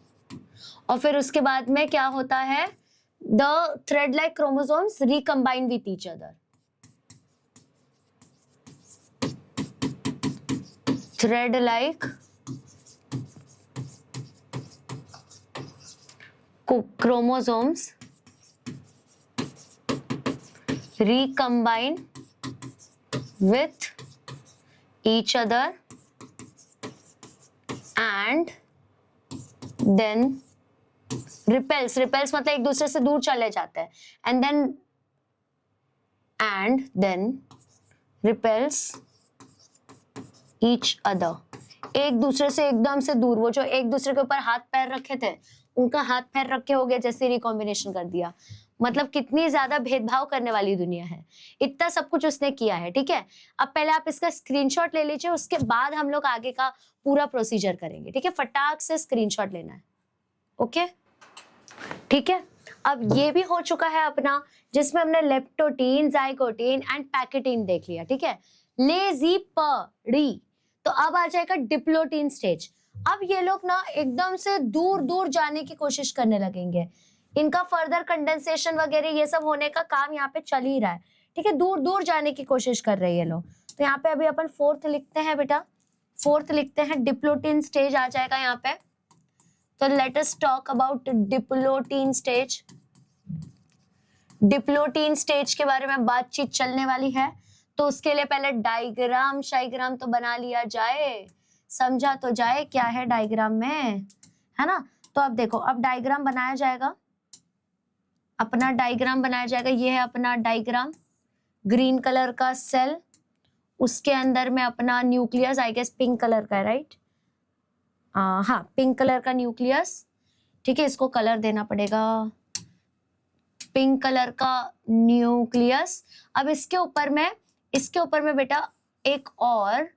A: और फिर उसके बाद में क्या होता है? The thread-like chromosomes recombine with each other. Thread-like chromosomes recombine with each other and then repels मतलब एक दूसरे से दूर चले जाते हैं, and then repels each other, एक दूसरे से एकदम से दूर। वो जो एक दूसरे के ऊपर हाथ पैर रखे थे, उनका हाथ पैर रखे हो गया, जैसे रिकॉम्बिनेशन कर दिया। मतलब कितनी ज्यादा भेदभाव करने वाली दुनिया है, इतना सब कुछ उसने किया है, ठीक है। अब पहले आप इसका स्क्रीनशॉट ले लीजिए, उसके बाद हम लोग आगे का पूरा प्रोसीजर करेंगे, ठीक है। फटाक से स्क्रीनशॉट लेना है, ओके, ठीक है। अब ये भी हो चुका है अपना, जिसमें हमने लेप्टोटीन, जाइगोटीन एंड पैकेटीन देख लिया, ठीक है। लेजी पड़ी। तो अब आ जाएगा डिप्लोटीन स्टेज। अब ये लोग ना एकदम से दूर दूर जाने की कोशिश करने लगेंगे, इनका फर्दर कंडेंसेशन वगैरह ये सब होने का काम यहाँ पे चल ही रहा है, ठीक है, दूर दूर जाने की कोशिश कर रहे हैं ये लोग। तो यहाँ पे अभी अपन फोर्थ लिखते हैं बेटा, फोर्थ लिखते हैं, डिप्लोटीन स्टेज आ जाएगा यहाँ पे। तो let us talk about diplotene stage. Diplotene stage के बारे में बातचीत चलने वाली है, तो उसके लिए पहले डायग्राम शाइग्राम तो बना लिया जाए, समझा तो जाए क्या है डायग्राम में, है ना। तो अब देखो, अब डायग्राम बनाया जाएगा, अपना डायग्राम बनाया जाएगा। ये है अपना डायग्राम, ग्रीन कलर का सेल, उसके अंदर में अपना nucleus, I guess pink colour का है, राइट, हाँ पिंक कलर का न्यूक्लियस, ठीक है, इसको कलर देना पड़ेगा, पिंक कलर का न्यूक्लियस। अब इसके ऊपर में बेटा एक और,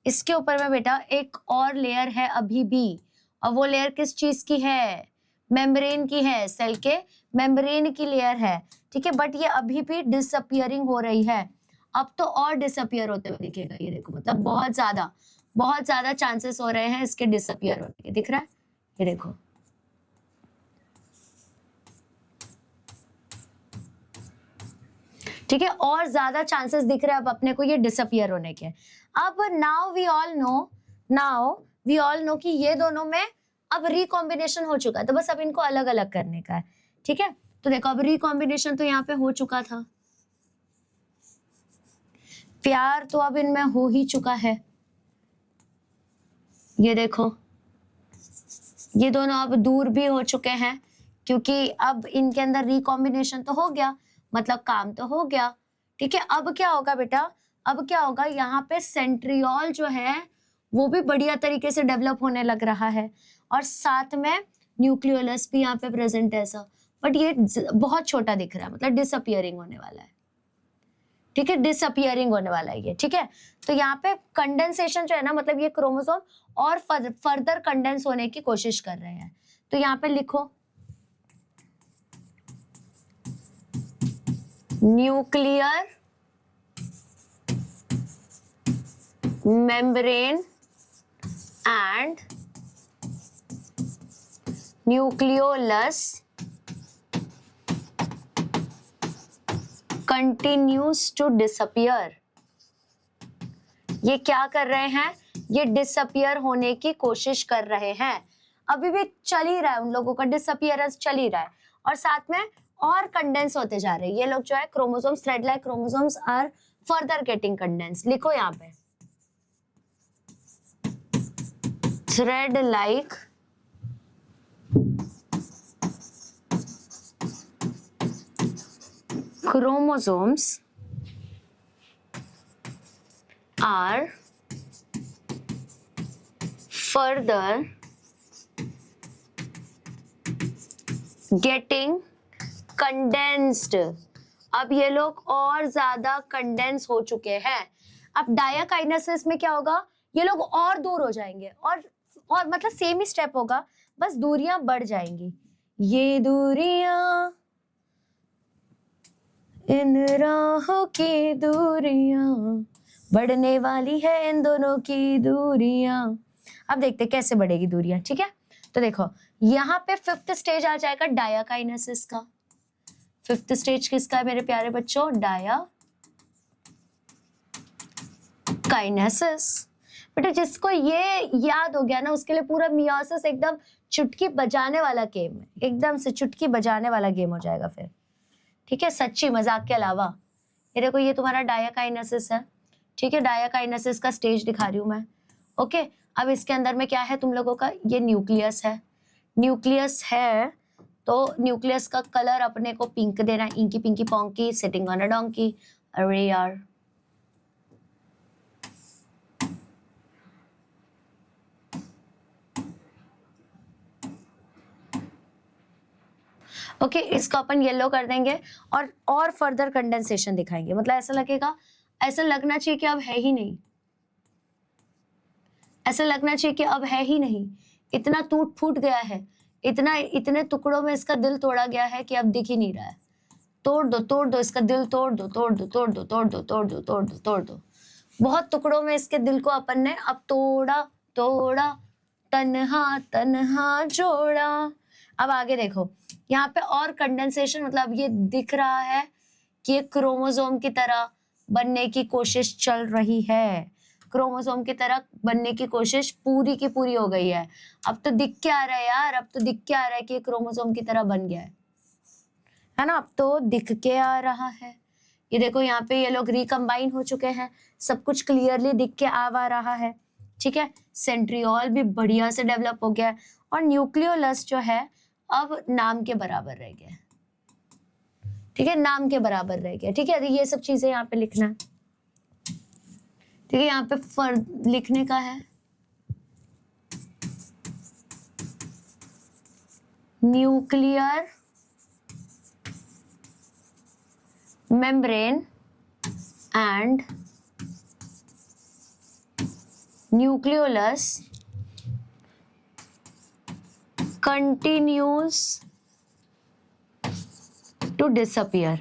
A: इसके ऊपर में बेटा एक और लेयर है अभी भी, और वो लेयर किस चीज की है, मेम्ब्रेन की है, सेल के मेम्ब्रेन की लेयर है, ठीक है, बट ये अभी भी डिसअपियरिंग हो रही है। अब तो और डिसअपियर होते हुए दिखेगा, ये देखो, मतलब बहुत ज्यादा चांसेस हो रहे हैं इसके डिसअपियर होने के, दिख रहा है, ये देखो, ठीक है, और ज्यादा चांसेस दिख रहे हैं अब अपने को ये डिसअपियर होने के। अब नाउ वी ऑल नो कि ये दोनों में अब रिकॉम्बिनेशन हो चुका है, तो बस अब इनको अलग अलग करने का है, ठीक है। तो देखो, अब रिकॉम्बिनेशन तो यहाँ पे हो चुका था, प्यार तो अब इनमें हो ही चुका है, ये देखो, ये दोनों अब दूर भी हो चुके हैं, क्योंकि अब इनके अंदर रिकॉम्बिनेशन तो हो गया, मतलब काम तो हो गया, ठीक है। अब क्या होगा बेटा, अब क्या होगा, यहाँ पे सेंट्रियोल जो है वो भी बढ़िया तरीके से डेवलप होने लग रहा है, और साथ में न्यूक्लियोलस भी यहाँ पे प्रेजेंट है ऐसा, बट ये बहुत छोटा दिख रहा है, मतलब डिसअपियरिंग होने वाला है, ठीक है, डिसअपियरिंग होने वाला है ये, ठीक है। तो यहाँ पे कंडेंसेशन जो है ना, मतलब ये क्रोमोसोम और फर्दर कंडेंस होने की कोशिश कर रहे हैं। तो यहाँ पे लिखो, nuclear membrane and nucleolus continues to disappear. ये क्या कर रहे हैं, ये डिसअपियर होने की कोशिश कर रहे हैं, अभी भी चल ही रहा है उन लोगों का डिसअपियरेंस, चल ही रहा है, और साथ में और कंडेंस होते जा रहे हैं ये लोग जो है, chromosomes, thread like chromosomes are further getting condense. लिखो यहाँ पे, thread like chromosomes are further getting condensed। अब ये लोग और ज्यादा कंडेंस हो चुके हैं। अब डायाकाइनेसिस में क्या होगा, ये लोग और दूर हो जाएंगे, और मतलब सेम ही स्टेप होगा, बस दूरियां बढ़ जाएंगी, ये दूरियां इन राहों की दूरियां बढ़ने वाली है, इन दोनों की दूरियां। अब देखते हैं कैसे बढ़ेगी दूरियां, ठीक है। तो देखो, यहाँ पे फिफ्थ स्टेज आ जाएगा डायाकाइनेसिस का। फिफ्थ स्टेज किसका है मेरे प्यारे बच्चों, डायाकाइनेसिस। बेटा जिसको ये याद हो गया ना, उसके लिए पूरा मियोसिस एकदम चुटकी बजाने वाला गेम है, एकदम से चुटकी बजाने वाला गेम हो जाएगा फिर, ठीक है, सच्ची मजाक के अलावा। ये देखो, ये तुम्हारा डायाकाइनेसिस है, ठीक है, डायाकाइनेसिस का स्टेज दिखा रही हूं मैं, ओके। अब इसके अंदर में क्या है तुम लोगों का, ये न्यूक्लियस है, न्यूक्लियस है, तो न्यूक्लियस का कलर अपने को पिंक देना, inky pinky ponky sitting on a donkey. अरे यार, ओके, इसको अपन येलो कर देंगे, और फर्दर कंडेंसेशन दिखाएंगे, मतलब ऐसा लगेगा, ऐसा लगना चाहिए कि अब है ही नहीं, ऐसा लगना चाहिए कि अब है ही नहीं, इतना टूट फूट गया है, इतने टुकड़ों में इसका दिल तोड़ा गया है कि अब दिख ही नहीं रहा है। तोड़ दो इसका दिल, तोड़ दो। बहुत टुकड़ों में इसके दिल को अपन ने अब तोड़ा, तन्हा तन्हा जोड़ा। अब आगे देखो, यहाँ पे और कंडेंसेशन, मतलब ये दिख रहा है कि ये क्रोमोसोम की तरह बनने की कोशिश चल रही है। क्रोमोसोम की तरह बनने की कोशिश पूरी की पूरी हो गई है। अब तो दिख के आ रहा है यार, अब तो दिख के आ रहा है कि ये क्रोमोसोम की तरह बन गया है ना? अब तो दिख के आ रहा है। ये देखो यहाँ पे ये लोग रिकम्बाइन हो चुके हैं, सब कुछ क्लियरली दिख के आ रहा है। ठीक है, सेंट्रियोल भी बढ़िया से डेवलप हो गया है और न्यूक्लियोलस जो है अब नाम के बराबर रह गया। ठीक है, नाम के बराबर रह गया। ठीक है, ये सब चीजें यहाँ पे लिखना है। ठीक है, यहाँ पे लिखने का है nuclear membrane and nucleolus continues to disappear।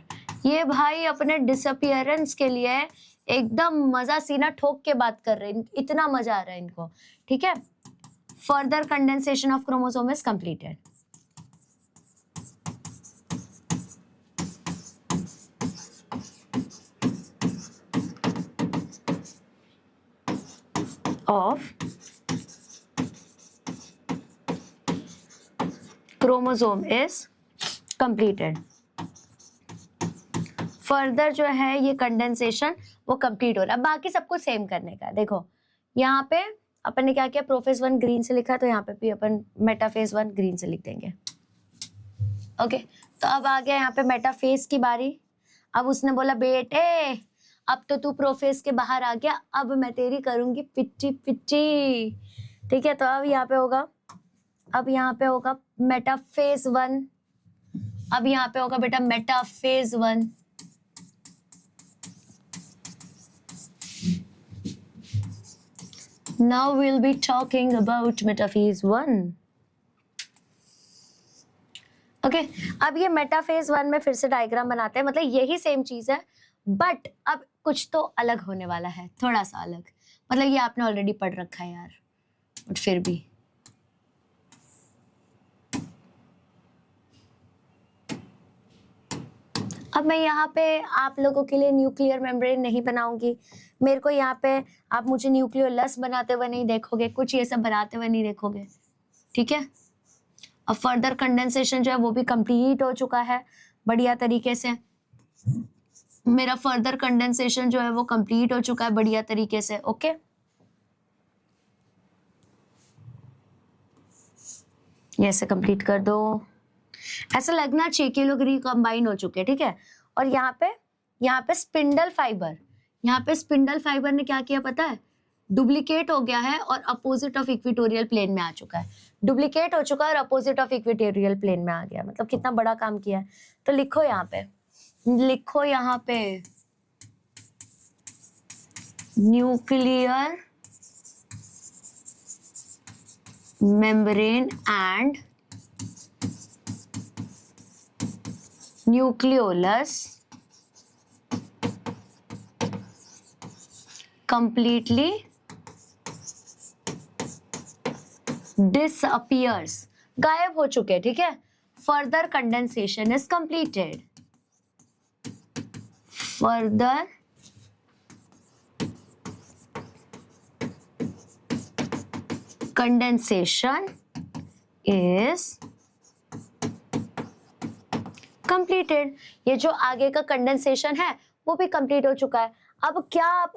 A: ये भाई अपने डिसअपियरेंस के लिए एकदम मजा सीना ठोक के बात कर रहे हैं, इतना मजा आ रहा है इनको। ठीक है, further condensation of chromosome is completed. of chromosome is completed। Further जो है ये कंडेंसेशन वो कंप्लीट हो रहा है। बाकी सब कुछ सेम करने का। देखो यहाँ पे अपन ने क्या किया, प्रोफेज 1 ग्रीन से लिखा, तो यहाँ पे भी अपन मेटाफेज 1 ग्रीन से लिख देंगे। ओके, तो अब आ गया यहाँ पे मेटाफेज की बारी। अब उसने बोला बेटे अब तो तू प्रोफेज के बाहर आ गया, अब मैं तेरी करूंगी पिच्ची पिच्ची। ठीक है, तो अब यहाँ पे होगा, अब यहाँ पे होगा मेटाफेज 1। अब यहाँ पे होगा बेटा metaphase 1। Now we'll be talking about metaphase 1। Okay, अब ये मेटाफेज 1 में फिर से डायग्राम बनाते हैं, मतलब यही सेम चीज है बट अब कुछ तो अलग होने वाला है, थोड़ा सा अलग। मतलब ये आपने ऑलरेडी पढ़ रखा है यार, बट फिर भी। अब मैं यहाँ पे आप लोगों के लिए न्यूक्लियर मेम्ब्रेन नहीं बनाऊंगी। मेरे को यहाँ पे आप मुझे न्यूक्लियोलस बनाते हुए नहीं देखोगे, कुछ ये सब बनाते हुए नहीं देखोगे। ठीक है, अब फर्दर कंडेंसेशन जो है वो भी कंप्लीट हो चुका है बढ़िया तरीके से। मेरा फर्दर कंडेंसेशन जो है वो कंप्लीट हो चुका है बढ़िया तरीके से। ओके, ये ऐसे कंप्लीट कर दो। ऐसा लगना चाहिए कि लोग रिकम्बाइन हो चुके हैं। ठीक है, और यहाँ पे स्पिंडल फाइबर, यहाँ पे स्पिंडल फाइबर ने क्या किया पता है, डुप्लीकेट हो गया है और अपोजिट ऑफ इक्वेटोरियल प्लेन में आ चुका है। डुप्लीकेट हो चुका है और अपोजिट ऑफ इक्वेटोरियल प्लेन में आ गया, मतलब कितना बड़ा काम किया है। तो लिखो यहाँ पे nuclear membrane and nucleolus completely disappears, गायब हो चुके हैं। ठीक है, further condensation is completed. Further condensation is completed. ये जो आगे का कंडेंसेशन है वो भी कंप्लीट हो चुका है। अब क्या आप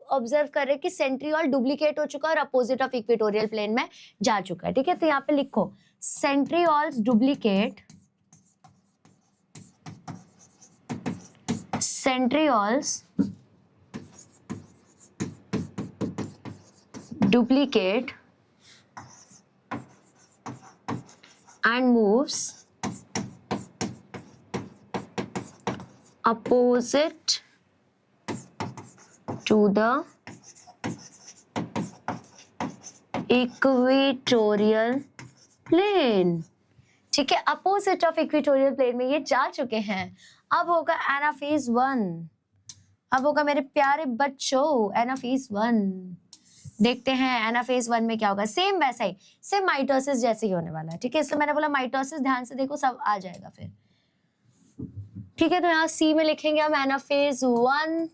A: ऑब्जर्व कर रहे हैं कि सेंट्रियोल डुप्लीकेट हो चुका है और अपोजिट ऑफ इक्वेटोरियल प्लेन में जा चुका है। ठीक है, तो यहाँ पे लिखो centrioles duplicate, centrioles duplicate and moves opposite to the equatorial plane। ठीक है, अपोजिट ऑफ इक्वेटोरियल प्लेन में ये जा चुके हैं। अब होगा एनाफेज 1। अब होगा मेरे प्यारे बच्चों एनाफेज 1। देखते हैं एनाफेज 1 में क्या होगा। सेम वैसा ही, सेम माइटोसिस जैसे ही होने वाला है, ठीक है। इसलिए मैंने बोला माइटोसिस, ध्यान से देखो सब आ जाएगा फिर, ठीक है। तो यहाँ सी में लिखेंगे हम anaphase 1,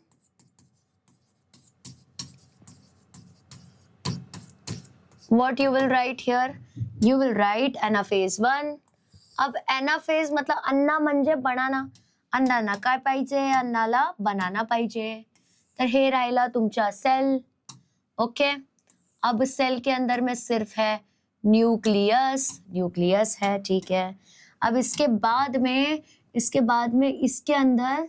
A: what you will write here, you will write anaphase 1. अब एनाफेज मतलब अन्ना म्हणजे बनाना, अन्नाला काय पाहिजे, अन्नाला बनाना पाहिजे, तर हे राहिला तुमचा सेल, ओके। अब सेल के अंदर में सिर्फ है न्यूक्लियस, न्यूक्लियस है, ठीक है। अब इसके बाद में इसके अंदर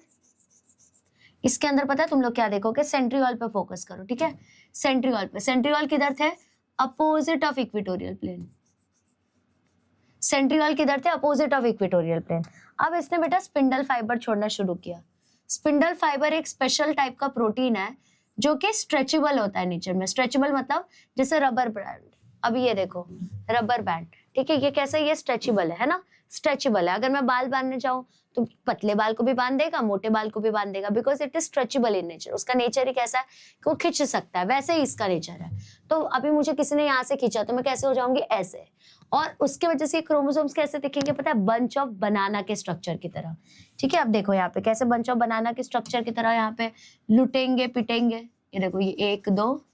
A: पता है तुम लोग क्या देखोगे, सेंट्रियोल पे फोकस करो, ठीक है। सेंट्रियोल पे, सेंट्रियोल किधर थे, opposite of equatorial plane, centriole किधर थे, अपोजिट ऑफ इक्वेटोरियल प्लेन। अब इसने बेटा स्पिंडल फाइबर छोड़ना शुरू किया। स्पिंडल फाइबर एक स्पेशल टाइप का प्रोटीन है जो कि स्ट्रेचेबल होता है नेचर में। स्ट्रेचेबल मतलब जैसे रबर बैंड, अभी ये देखो रबर बैंड, ठीक है, ये कैसा, ये स्ट्रेचेबल है ना, स्ट्रेचेबल है। अगर मैं बाल बांधने जाऊं तो पतले बाल को भी बांध देगा, मोटे बाल को भी बांध देगा, because it is stretchable in nature. उसका नेचर ही कैसा है कि वो खींच सकता है, वैसे ही इसका नेचर है। तो अभी मुझे किसी ने यहाँ से खींचा तो मैं कैसे हो जाऊंगी, ऐसे। और उसके वजह से क्रोमोसोम्स कैसे दिखेंगे पता है, बंच ऑफ बनाना के स्ट्रक्चर की तरह, ठीक है। अब देखो यहाँ पे कैसे बंच ऑफ बनाना के स्ट्रक्चर की तरह यहाँ पे लुटेंगे पिटेंगे। ये देखो, ये 1 2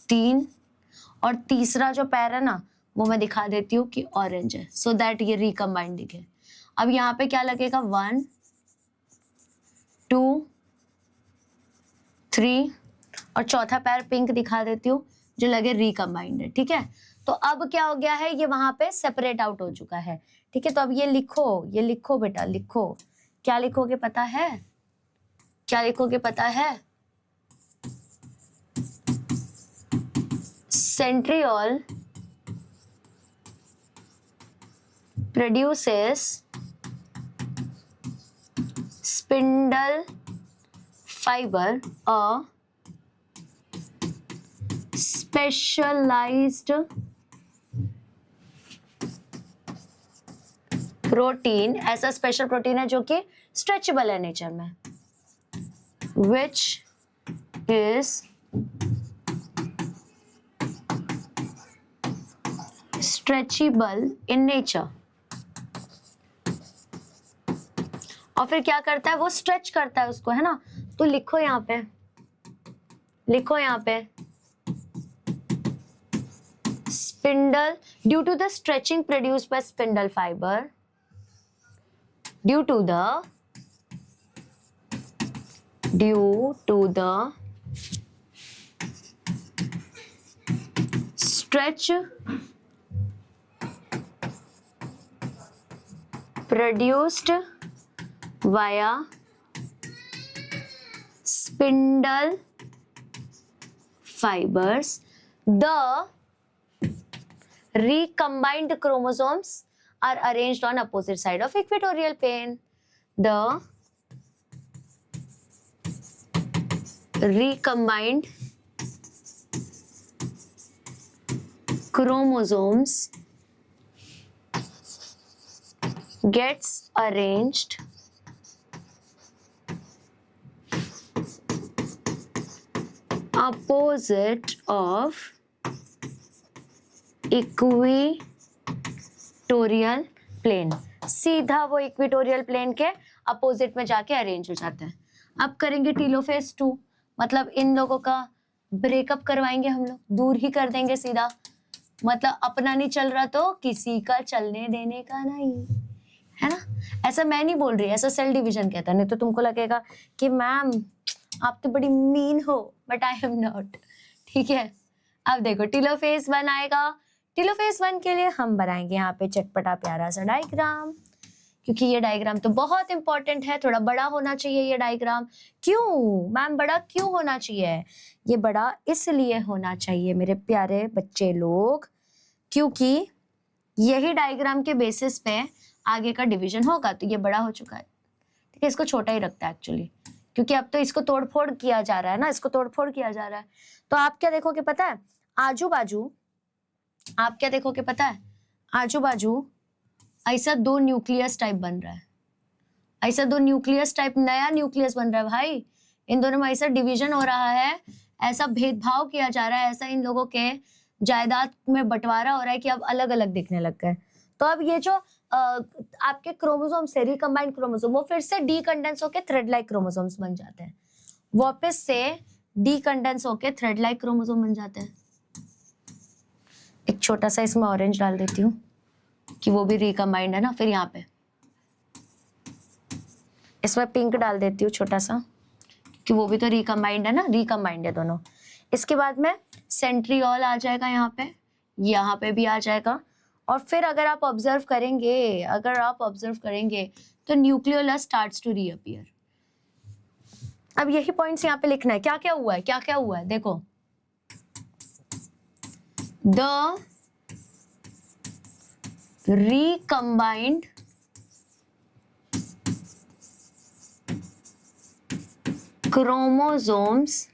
A: 3 और तीसरा जो पैर है ना वो मैं दिखा देती हूँ कि ऑरेंज है, सो दैट ये रिकम्बाइंड दिखे। अब यहाँ पे क्या लगेगा, 1 2 3 और चौथा पैर पिंक दिखा देती हूँ जो लगे रिकम्बाइंड है, ठीक है। तो अब क्या हो गया है, ये वहां पे सेपरेट आउट हो चुका है, ठीक है। तो अब ये लिखो बेटा, लिखो, क्या लिखोगे पता है, क्या लिखोगे पता है, centriole produces spindle fiber, a specialized protein, ऐसा स्पेशल प्रोटीन है जो कि स्ट्रेचेबल है नेचर में, which is stretchable in nature। और फिर क्या करता है, वो स्ट्रेच करता है उसको, है ना। तो लिखो यहाँ पे, लिखो यहाँ पे, spindle, due to the stretching produced by spindle fibre, due to the stretch produced via spindle fibers, the recombined chromosomes are arranged on opposite side of equatorial plane. The recombined chromosomes gets arranged opposite of equatorial plane, सीधा वो equatorial plane के opposite में जाके arrange हो जाता है। अब करेंगे टीलोफेज 2, मतलब इन लोगों का ब्रेकअप करवाएंगे हम लोग, दूर ही कर देंगे सीधा, मतलब अपना नहीं चल रहा तो किसी का चलने देने का नहीं, है ना। ऐसा मैं नहीं बोल रही, ऐसा सेल डिवीजन कहता है, नहीं तो तुमको लगेगा कि मैम आप तो बड़ी मीन हो, बट आई एम नॉट, ठीक है। अब देखो टीलोफेज 1 आएगा, टीलोफेज 1 के लिए हम बनाएंगे यहाँ पे चटपटा प्यारा सा डायग्राम, क्योंकि ये डायग्राम तो बहुत इंपॉर्टेंट है, थोड़ा बड़ा होना चाहिए ये डायग्राम। क्यों मैम, बड़ा क्यों होना चाहिए, ये बड़ा इसलिए होना चाहिए मेरे प्यारे बच्चे लोग, क्योंकि यही डायग्राम के बेसिस पे आगे का डिवीजन होगा। तो ये बड़ा हो चुका है, ठीक है, इसको छोटा ही रखता है एक्चुअली, क्योंकि अब तो इसको तोड़फोड़ किया जा रहा है ना, इसको तोड़फोड़ किया जा रहा है। तो आप क्या देखोगे पता है, आजू बाजू आप क्या देखोगे पता है, आजू बाजू ऐसा 2 न्यूक्लियस टाइप बन रहा है, ऐसा 2 न्यूक्लियस टाइप नया न्यूक्लियस बन रहा है भाई, इन दोनों में ऐसा डिवीजन हो रहा है, ऐसा भेदभाव किया जा रहा है, ऐसा इन लोगों के जायदाद में बंटवारा हो रहा है कि अब अलग अलग दिखने लग गए। तो अब ये जो आपके क्रोमोसोम से रिकम्बाइंड क्रोमोसोम वो फिर से डीकंडेंस होकर थ्रेड लाइक क्रोमोसोम्स बन जाते हैं, वापस से डीकंडेंस होकर थ्रेड लाइक क्रोमोसोम बन जाते हैं। एक छोटा सा इसमें ऑरेंज डाल देती हूँ कि वो भी रिकम्बाइंड है ना। फिर यहाँ पे इसमें पिंक डाल देती हूँ छोटा सा कि वो भी तो रिकम्बाइंड है ना, रिकम्बाइंड है दोनों। इसके बाद में सेंट्रियोल आ जाएगा यहाँ पे भी आ जाएगा। और फिर अगर आप ऑब्जर्व करेंगे तो न्यूक्लियोलस स्टार्ट्स टू रीअपीयर। अब यही पॉइंट्स यहाँ पे लिखना है, क्या क्या हुआ है देखो। The recombined chromosomes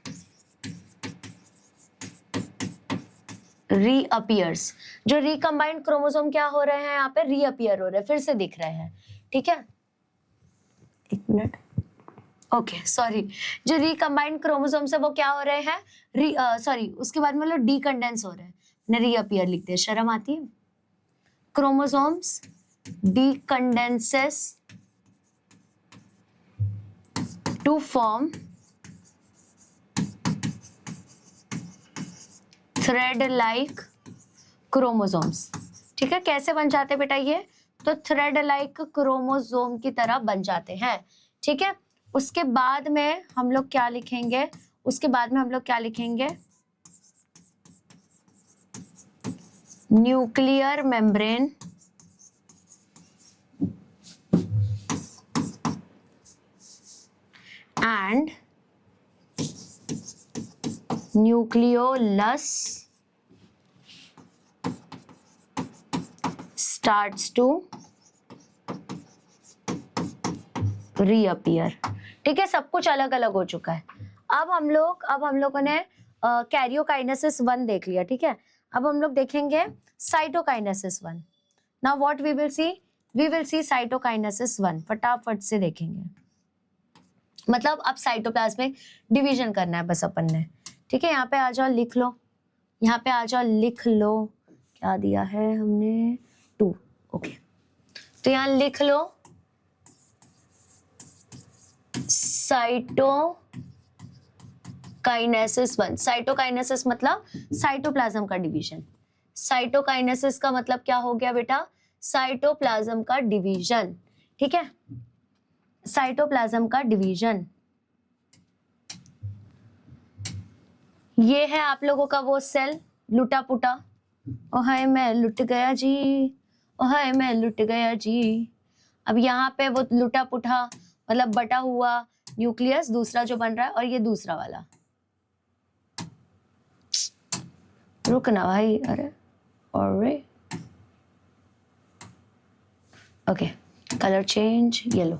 A: reappears। जो रिकम्बाइंड क्रोमोसोम क्या हो रहे हैं यहाँ पे, रीअपियर हो रहे हैं, फिर से दिख रहे हैं। ठीक है, एक मिनट, ओके सॉरी। जो रिकम्बाइंड क्रोमोसोम्स है वो क्या हो रहे हैं, उसके बाद मतलब डीकंडेंस हो रहे हैं, ने रीअपियर लिख दिया, शर्म आती है। chromosomes decondenses to form thread like chromosomes। ठीक है, कैसे बन जाते बेटा ये, तो थ्रेड लाइक क्रोमोसोम की तरह बन जाते हैं। ठीक है, उसके बाद में हम लोग क्या लिखेंगे, nuclear membrane and nucleolus starts to reappear. ठीक है, सब कुछ अलग अलग हो चुका है। अब हम लोगों ने कैरियोकाइनेसिस 1 देख लिया। ठीक है, अब हम लोग देखेंगे cytokinesis 1। Now what we will see cytokinesis 1। फटाफट से देखेंगे, मतलब अब साइटोप्लाज्मिक डिवीजन करना है बस अपन ने। ठीक है, यहाँ पे आ जाओ, लिख लो, क्या दिया है हमने, 2। ओके, तो यहाँ लिख लो साइटोकाइनेसिस 1। साइटोकाइनेसिस मतलब साइटोप्लाज्म का डिवीजन। साइटोकाइनेसिस का मतलब क्या हो गया बेटा, साइटोप्लाज्म का डिवीजन। ठीक है, साइटोप्लाज्म का डिवीजन। ये है आप लोगों का वो सेल लुटा पुटा, ओ हाय मैं लुट गया जी, ओ हाय मैं लुट गया जी। अब यहाँ पे वो लुटा पुटा मतलब बटा हुआ न्यूक्लियस दूसरा जो बन रहा है, और ये दूसरा वाला। रुकना भाई, अरे okay, colour change, yellow.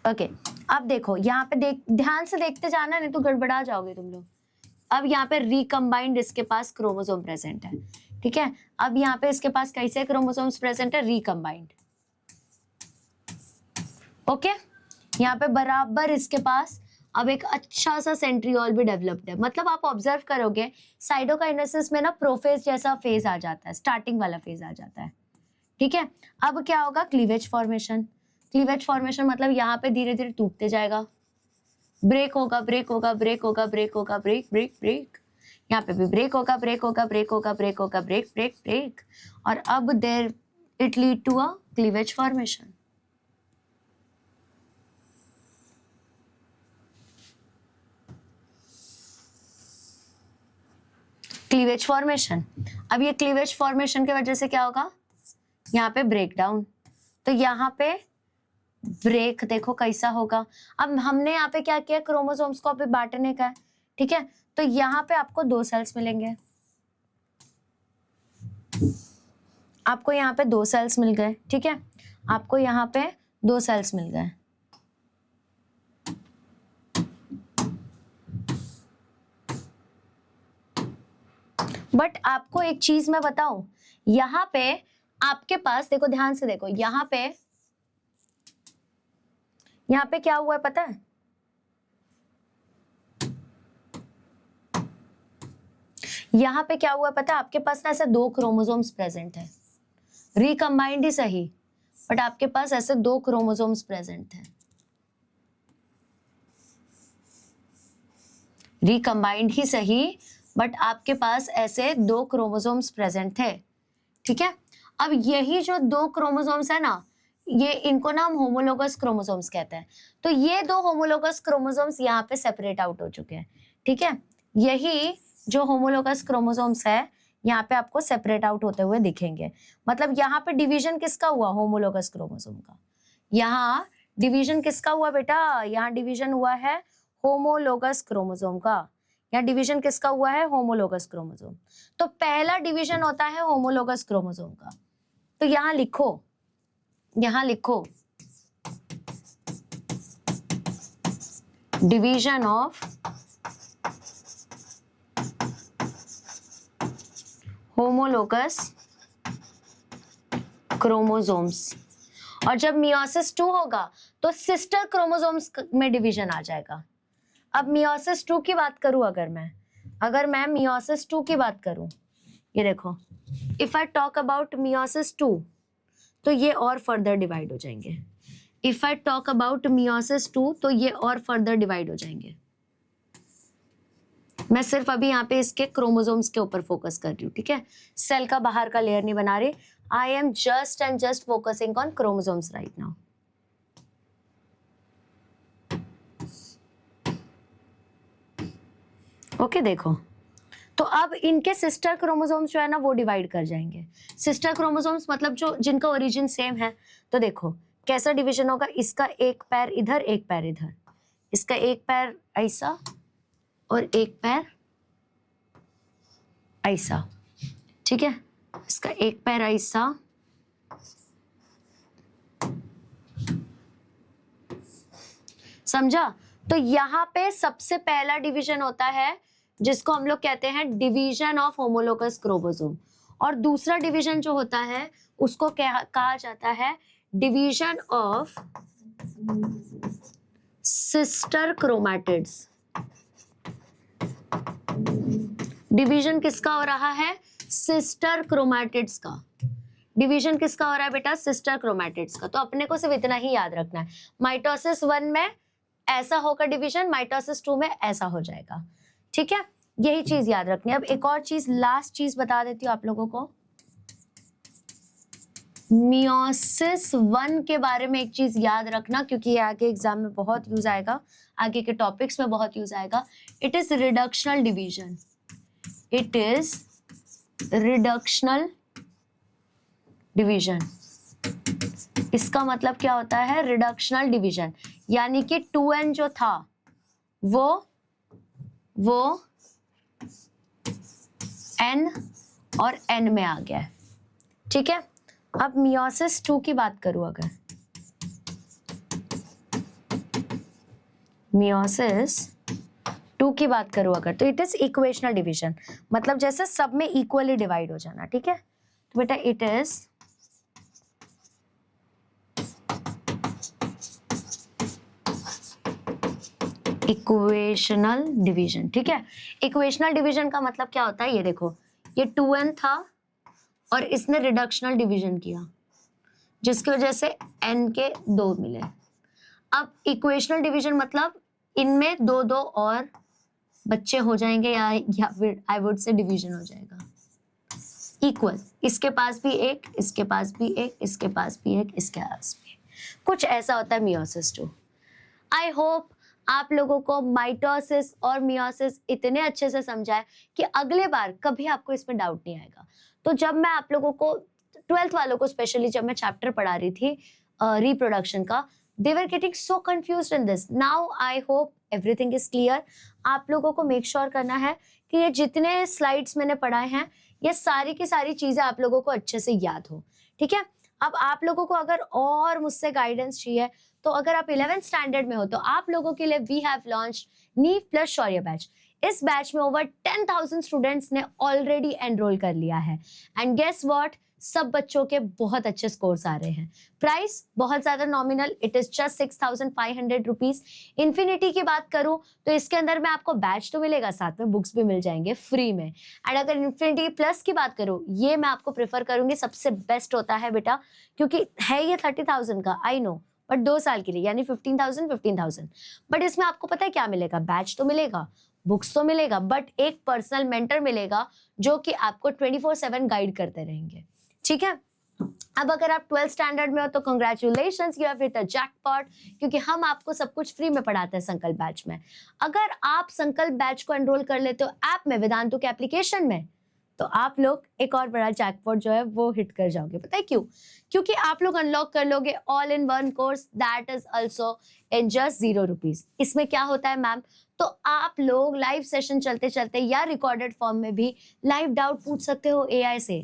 A: Okay, अब देखो यहाँ पे ध्यान से देखते जाना, नहीं तो गड़बड़ा जाओगे तुम लोग। अब यहाँ पे रिकम्बाइंड इसके पास क्रोमोसोम प्रेजेंट है। ठीक है, अब यहाँ पे इसके पास कैसे क्रोमोसोम्स प्रेजेंट है, रिकम्बाइंड। ओके, यहाँ पे बराबर इसके पास अब एक अच्छा सा सेंट्रियोल भी डेवलप्ड है। मतलब आप ऑब्जर्व करोगे साइटोकाइनेसिस में ना प्रोफेज जैसा फेज आ जाता है, स्टार्टिंग वाला फेज आ जाता है। ठीक है, अब क्या होगा, क्लीवेज फॉर्मेशन मतलब यहाँ पे धीरे धीरे टूटते जाएगा, ब्रेक होगा, यहाँ पे भी ब्रेक होगा, और अब there it lead to a cleavage formation. Cleavage formation, अब ये क्लीवेज फॉर्मेशन की वजह से क्या होगा, यहाँ पे ब्रेक डाउन। तो यहाँ पे ब्रेक देखो कैसा होगा। अब हमने यहाँ पे क्या किया, क्रोमोसोम्स को अभी बांटने का है। ठीक है, तो यहाँ पे आपको 2 सेल्स मिलेंगे, आपको यहाँ पे 2 सेल्स मिल गए। ठीक है, आपको यहाँ पे 2 सेल्स मिल गए। बट आपको एक चीज मैं बताऊं, यहाँ पे आपके पास देखो, ध्यान से देखो, यहाँ पे क्या हुआ है पता है, यहाँ पे क्या हुआ पता है, आपके पास ना ऐसे 2 क्रोमोसोम्स प्रेजेंट है, रिकम्बाइंड ही सही, बट आपके पास ऐसे 2 क्रोमोसोम्स प्रेजेंट है, रिकम्बाइंड ही सही, बट आपके पास ऐसे 2 क्रोमोसोम्स प्रेजेंट थे, ठीक है। अब यही जो 2 क्रोमोसोम्स है ना, ये इनको ना हम होमोलोगस क्रोमोसोम्स कहते हैं। तो ये 2 होमोलोगस क्रोमोसोम्स यहाँ पे सेपरेट आउट हो चुके हैं, ठीक है। यही जो होमोलोगस क्रोमोसोम्स है यहाँ पे आपको सेपरेट आउट होते हुए दिखेंगे। मतलब यहाँ पे डिवीजन किसका हुआ, होमोलोगस क्रोमोसोम का। यहाँ डिवीजन किसका हुआ बेटा, यहाँ डिवीजन हुआ है होमोलोगस क्रोमोसोम का। यहाँ डिवीजन किसका हुआ है, होमोलोगस क्रोमोसोम। तो पहला डिवीजन होता है होमोलोगस क्रोमोसोम का। तो यहाँ लिखो, यहाँ लिखो डिवीजन ऑफ होमोलोगस क्रोमोसोम्स। और जब मियोसिस 2 होगा तो सिस्टर क्रोमोसोम्स में डिवीजन आ जाएगा। अब मियोसिस 2 की बात करूं, अगर मैं मियोसिस 2 की बात करूं, ये देखो, if I talk about meiosis 2 तो ये और फर्दर डिवाइड हो जाएंगे। If I talk about meiosis 2 तो ये और फर्दर डिवाइड हो जाएंगे। मैं सिर्फ अभी यहाँ पे इसके क्रोमोसोम्स के ऊपर फोकस कर रही हूँ, ठीक है। सेल का बाहर का लेयर नहीं बना रही। I am just and just focusing on chromosomes right now. Okay, देखो, तो अब इनके सिस्टर क्रोमोसोम्स जो है ना वो डिवाइड कर जाएंगे। सिस्टर क्रोमोसोम्स मतलब जो जिनका ओरिजिन सेम है। तो देखो कैसा डिवीजन होगा, इसका एक पैर इधर, एक पैर इधर, इसका एक पैर ऐसा और एक पैर ऐसा, ठीक है। इसका एक पैर ऐसा, समझा। तो यहाँ पे सबसे पहला डिवीजन होता है जिसको हम लोग कहते हैं डिवीजन ऑफ होमोलोगस क्रोमोसोम, और दूसरा डिवीजन जो होता है उसको कहा जाता है division of sister chromatids. Division किसका हो रहा है, सिस्टर क्रोमैटिड्स का। डिवीजन किसका हो रहा है बेटा, सिस्टर क्रोमैटिड्स का। तो अपने को सिर्फ इतना ही याद रखना है, माइटोसिस 1 में ऐसा होगा डिवीजन, माइटोसिस 2 में ऐसा हो जाएगा, ठीक है। यही चीज याद रखनी है। अब एक और चीज, लास्ट चीज बता देती हूँ आप लोगों को। मियोसिस 1 के बारे में एक चीज याद रखना, क्योंकि ये आगे एग्जाम में बहुत यूज आएगा, आगे के टॉपिक्स में बहुत यूज आएगा। It is reductional division. It is reductional division. इसका मतलब क्या होता है, रिडक्शनल डिवीजन, यानी कि 2n जो था वो n और n में आ गया है, ठीक है। अब मियोसिस 2 की बात करूं, अगर मियोसिस 2 की बात करूं अगर, तो इट इज इक्वेशनल डिवीजन, मतलब जैसे सब में इक्वली डिवाइड हो जाना, ठीक है। तो बेटा इट इज इक्वेशनल डिवीजन, ठीक है। इक्वेशनल डिवीजन का मतलब क्या होता है, ये देखो, ये 2n था और इसने रिडक्शनल डिवीजन किया जिसकी वजह से n के 2 मिले। अब इक्वेशनल डिवीजन मतलब इनमें 2-2 और बच्चे हो जाएंगे, या फिर आई वुड से डिवीजन हो जाएगा इक्वल। इसके पास भी एक, इसके पास भी एक, इसके पास भी एक, इसके पास भी, कुछ ऐसा होता है मियोसिस 2। आई होप आप लोगों को माइटोसिस और मियोसिस इतने अच्छे से समझा है कि अगले बार कभी आपको इसमें डाउट नहीं आएगा। तो जब मैं आप लोगों को 12th वालों को स्पेशली जब मैं चैप्टर पढ़ा रही थी रिप्रोडक्शन का, they were getting so confused in this. Now I hope everything is clear. आप लोगों को मेक श्योर करना है कि ये जितने स्लाइड्स मैंने पढ़ाए हैं ये सारी की सारी चीजें आप लोगों को अच्छे से याद हो, ठीक है। अब आप लोगों को अगर और मुझसे गाइडेंस चाहिए तो अगर आप 11th स्टैंडर्ड में हो तो आप लोगों के लिए वी हैव लॉन्च्ड नीव प्लस शौर्य बैच। इस बैच में ओवर 10,000 स्टूडेंट्स ने ऑलरेडी एनरोल कर लिया है, एंड गेस व्हाट, सब बच्चों के बहुत अच्छे स्कोर्स आ रहे हैं। प्राइस बहुत ज्यादा nominal, it is just 6,500 rupees. Infinity की बात करूं तो इसके अंदर में आपको बैच तो मिलेगा, साथ में बुक्स भी मिल जाएंगे फ्री में। एंड अगर इन्फिनिटी प्लस की बात करूं, ये मैं आपको प्रेफर करूंगी, सबसे बेस्ट होता है बेटा, क्योंकि है ये 30,000 का, आई नो, बट 2 साल के लिए यानी 15,000। बट इसमें आपको पता है क्या मिलेगा? बैच तो मिलेगा, बुक्स तो मिलेगा, बट एक पर्सनल मेंटर मिलेगा जो कि आपको 24/7 गाइड करते रहेंगे। ठीक है। अब अगर आप 12th स्टैंडर्ड में हो तो congratulations, you have hit a jackpot, क्योंकि हम आपको सब कुछ फ्री में पढ़ाते हैं संकल्प बैच में। अगर आप संकल्प बैच को एनरोल कर लेते हो ऐप में, वेदांतु के एप्लीकेशन में, तो आप लोग एक और बड़ा जैकपॉट जो है वो हिट कर जाओगे। पता है क्यों? क्योंकि आप लोग अनलॉक कर लोगे all in one course that is also in just 0 rupees. इसमें क्या होता है मैम? तो आप लोग लाइव सेशन चलते चलते या रिकॉर्डेड फॉर्म में भी लाइव डाउट पूछ सकते हो एआई से,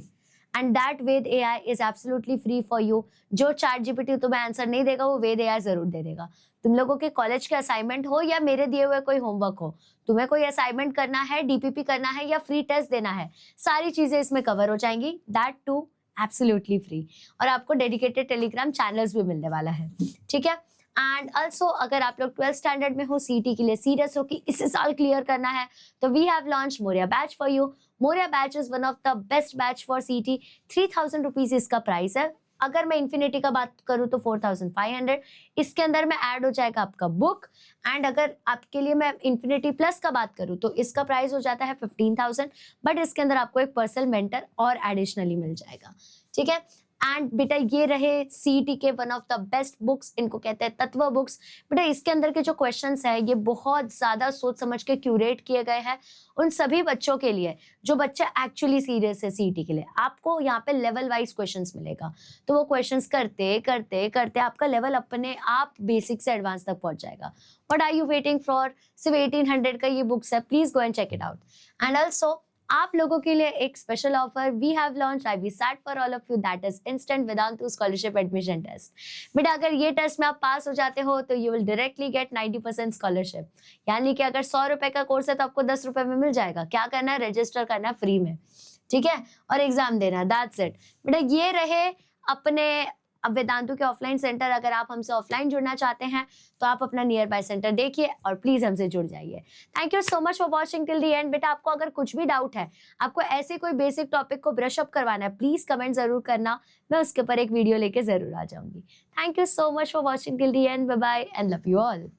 A: एंड दैट वेद AI is absolutely free for you. जो चैट जीपीटी तुम्हें आंसर नहीं देगा वो वेद एआई जरूर दे देगा। तुम लोगों के कॉलेज के असाइनमेंट हो या मेरे दिए हुए कोई होमवर्क हो, तुम्हें कोई असाइनमेंट करना है, डीपीपी करना है या फ्री टेस्ट देना है, सारी चीजें इसमें कवर हो जाएंगी, दैट टू एब्सोल्युटली फ्री। और आपको डेडिकेटेड टेलीग्राम चैनल्स भी मिलने वाला है। ठीक है। एंड ऑल्सो अगर आप लोग 12th स्टैंडर्ड में हो, सीटी के लिए सीरियस हो कि इस साल क्लियर करना है, तो we have launch Maurya batch for you. Maurya batch is one of the best batch for CT. 3,000 rupees इसका प्राइस है। अगर मैं इन्फिनिटी का बात करूं तो 4,500। इसके अंदर में ऐड हो जाएगा आपका बुक। एंड अगर आपके लिए मैं इन्फिनिटी प्लस का बात करूं तो इसका प्राइस हो जाता है 15,000, बट इसके अंदर आपको एक पर्सनल मेंटर और एडिशनली मिल जाएगा। ठीक है। एंड बेटा ये रहे सीईटी के one of the best books, इनको कहते हैं तत्व बुक्स। बेटा इसके अंदर के जो क्वेश्चंस है ये बहुत ज्यादा सोच समझ के क्यूरेट किए गए हैं उन सभी बच्चों के लिए जो बच्चा एक्चुअली सीरियस है सीईटी के लिए। आपको यहाँ पे लेवल वाइज क्वेश्चंस मिलेगा, तो वो क्वेश्चंस करते करते करते आपका लेवल अपने आप बेसिक से एडवांस तक पहुंच जाएगा। What are you waiting for? सिर्फ 1800 का ये बुक्स है, please go and check it out. And also आप लोगों के लिए एक special offer we have launch I V SAT for all of you, that is instant Vedantu scholarship admission test. बेटा अगर ये टेस्ट में आप पास हो जाते हो तो you will directly get 90% scholarship, यानी कि अगर 100 रुपए का कोर्स है तो आपको 10 रुपए में मिल जाएगा। क्या करना है? रजिस्टर करना है फ्री में, ठीक है, और एग्जाम देना है, दैट्स इट। बेटा ये रहे अपने अब वेदांतु के ऑफलाइन सेंटर। अगर आप हमसे ऑफलाइन जुड़ना चाहते हैं तो आप अपना नियर बाय सेंटर देखिए और प्लीज हमसे जुड़ जाइए। Thank you so much for watching till the and. बेटा आपको अगर कुछ भी डाउट है, आपको ऐसे कोई बेसिक टॉपिक को ब्रश अप करवाना है, प्लीज कमेंट जरूर करना, मैं उसके ऊपर एक वीडियो लेके जरूर आ जाऊंगी। Thank you so much for watching till the end. Bye bye and love you all.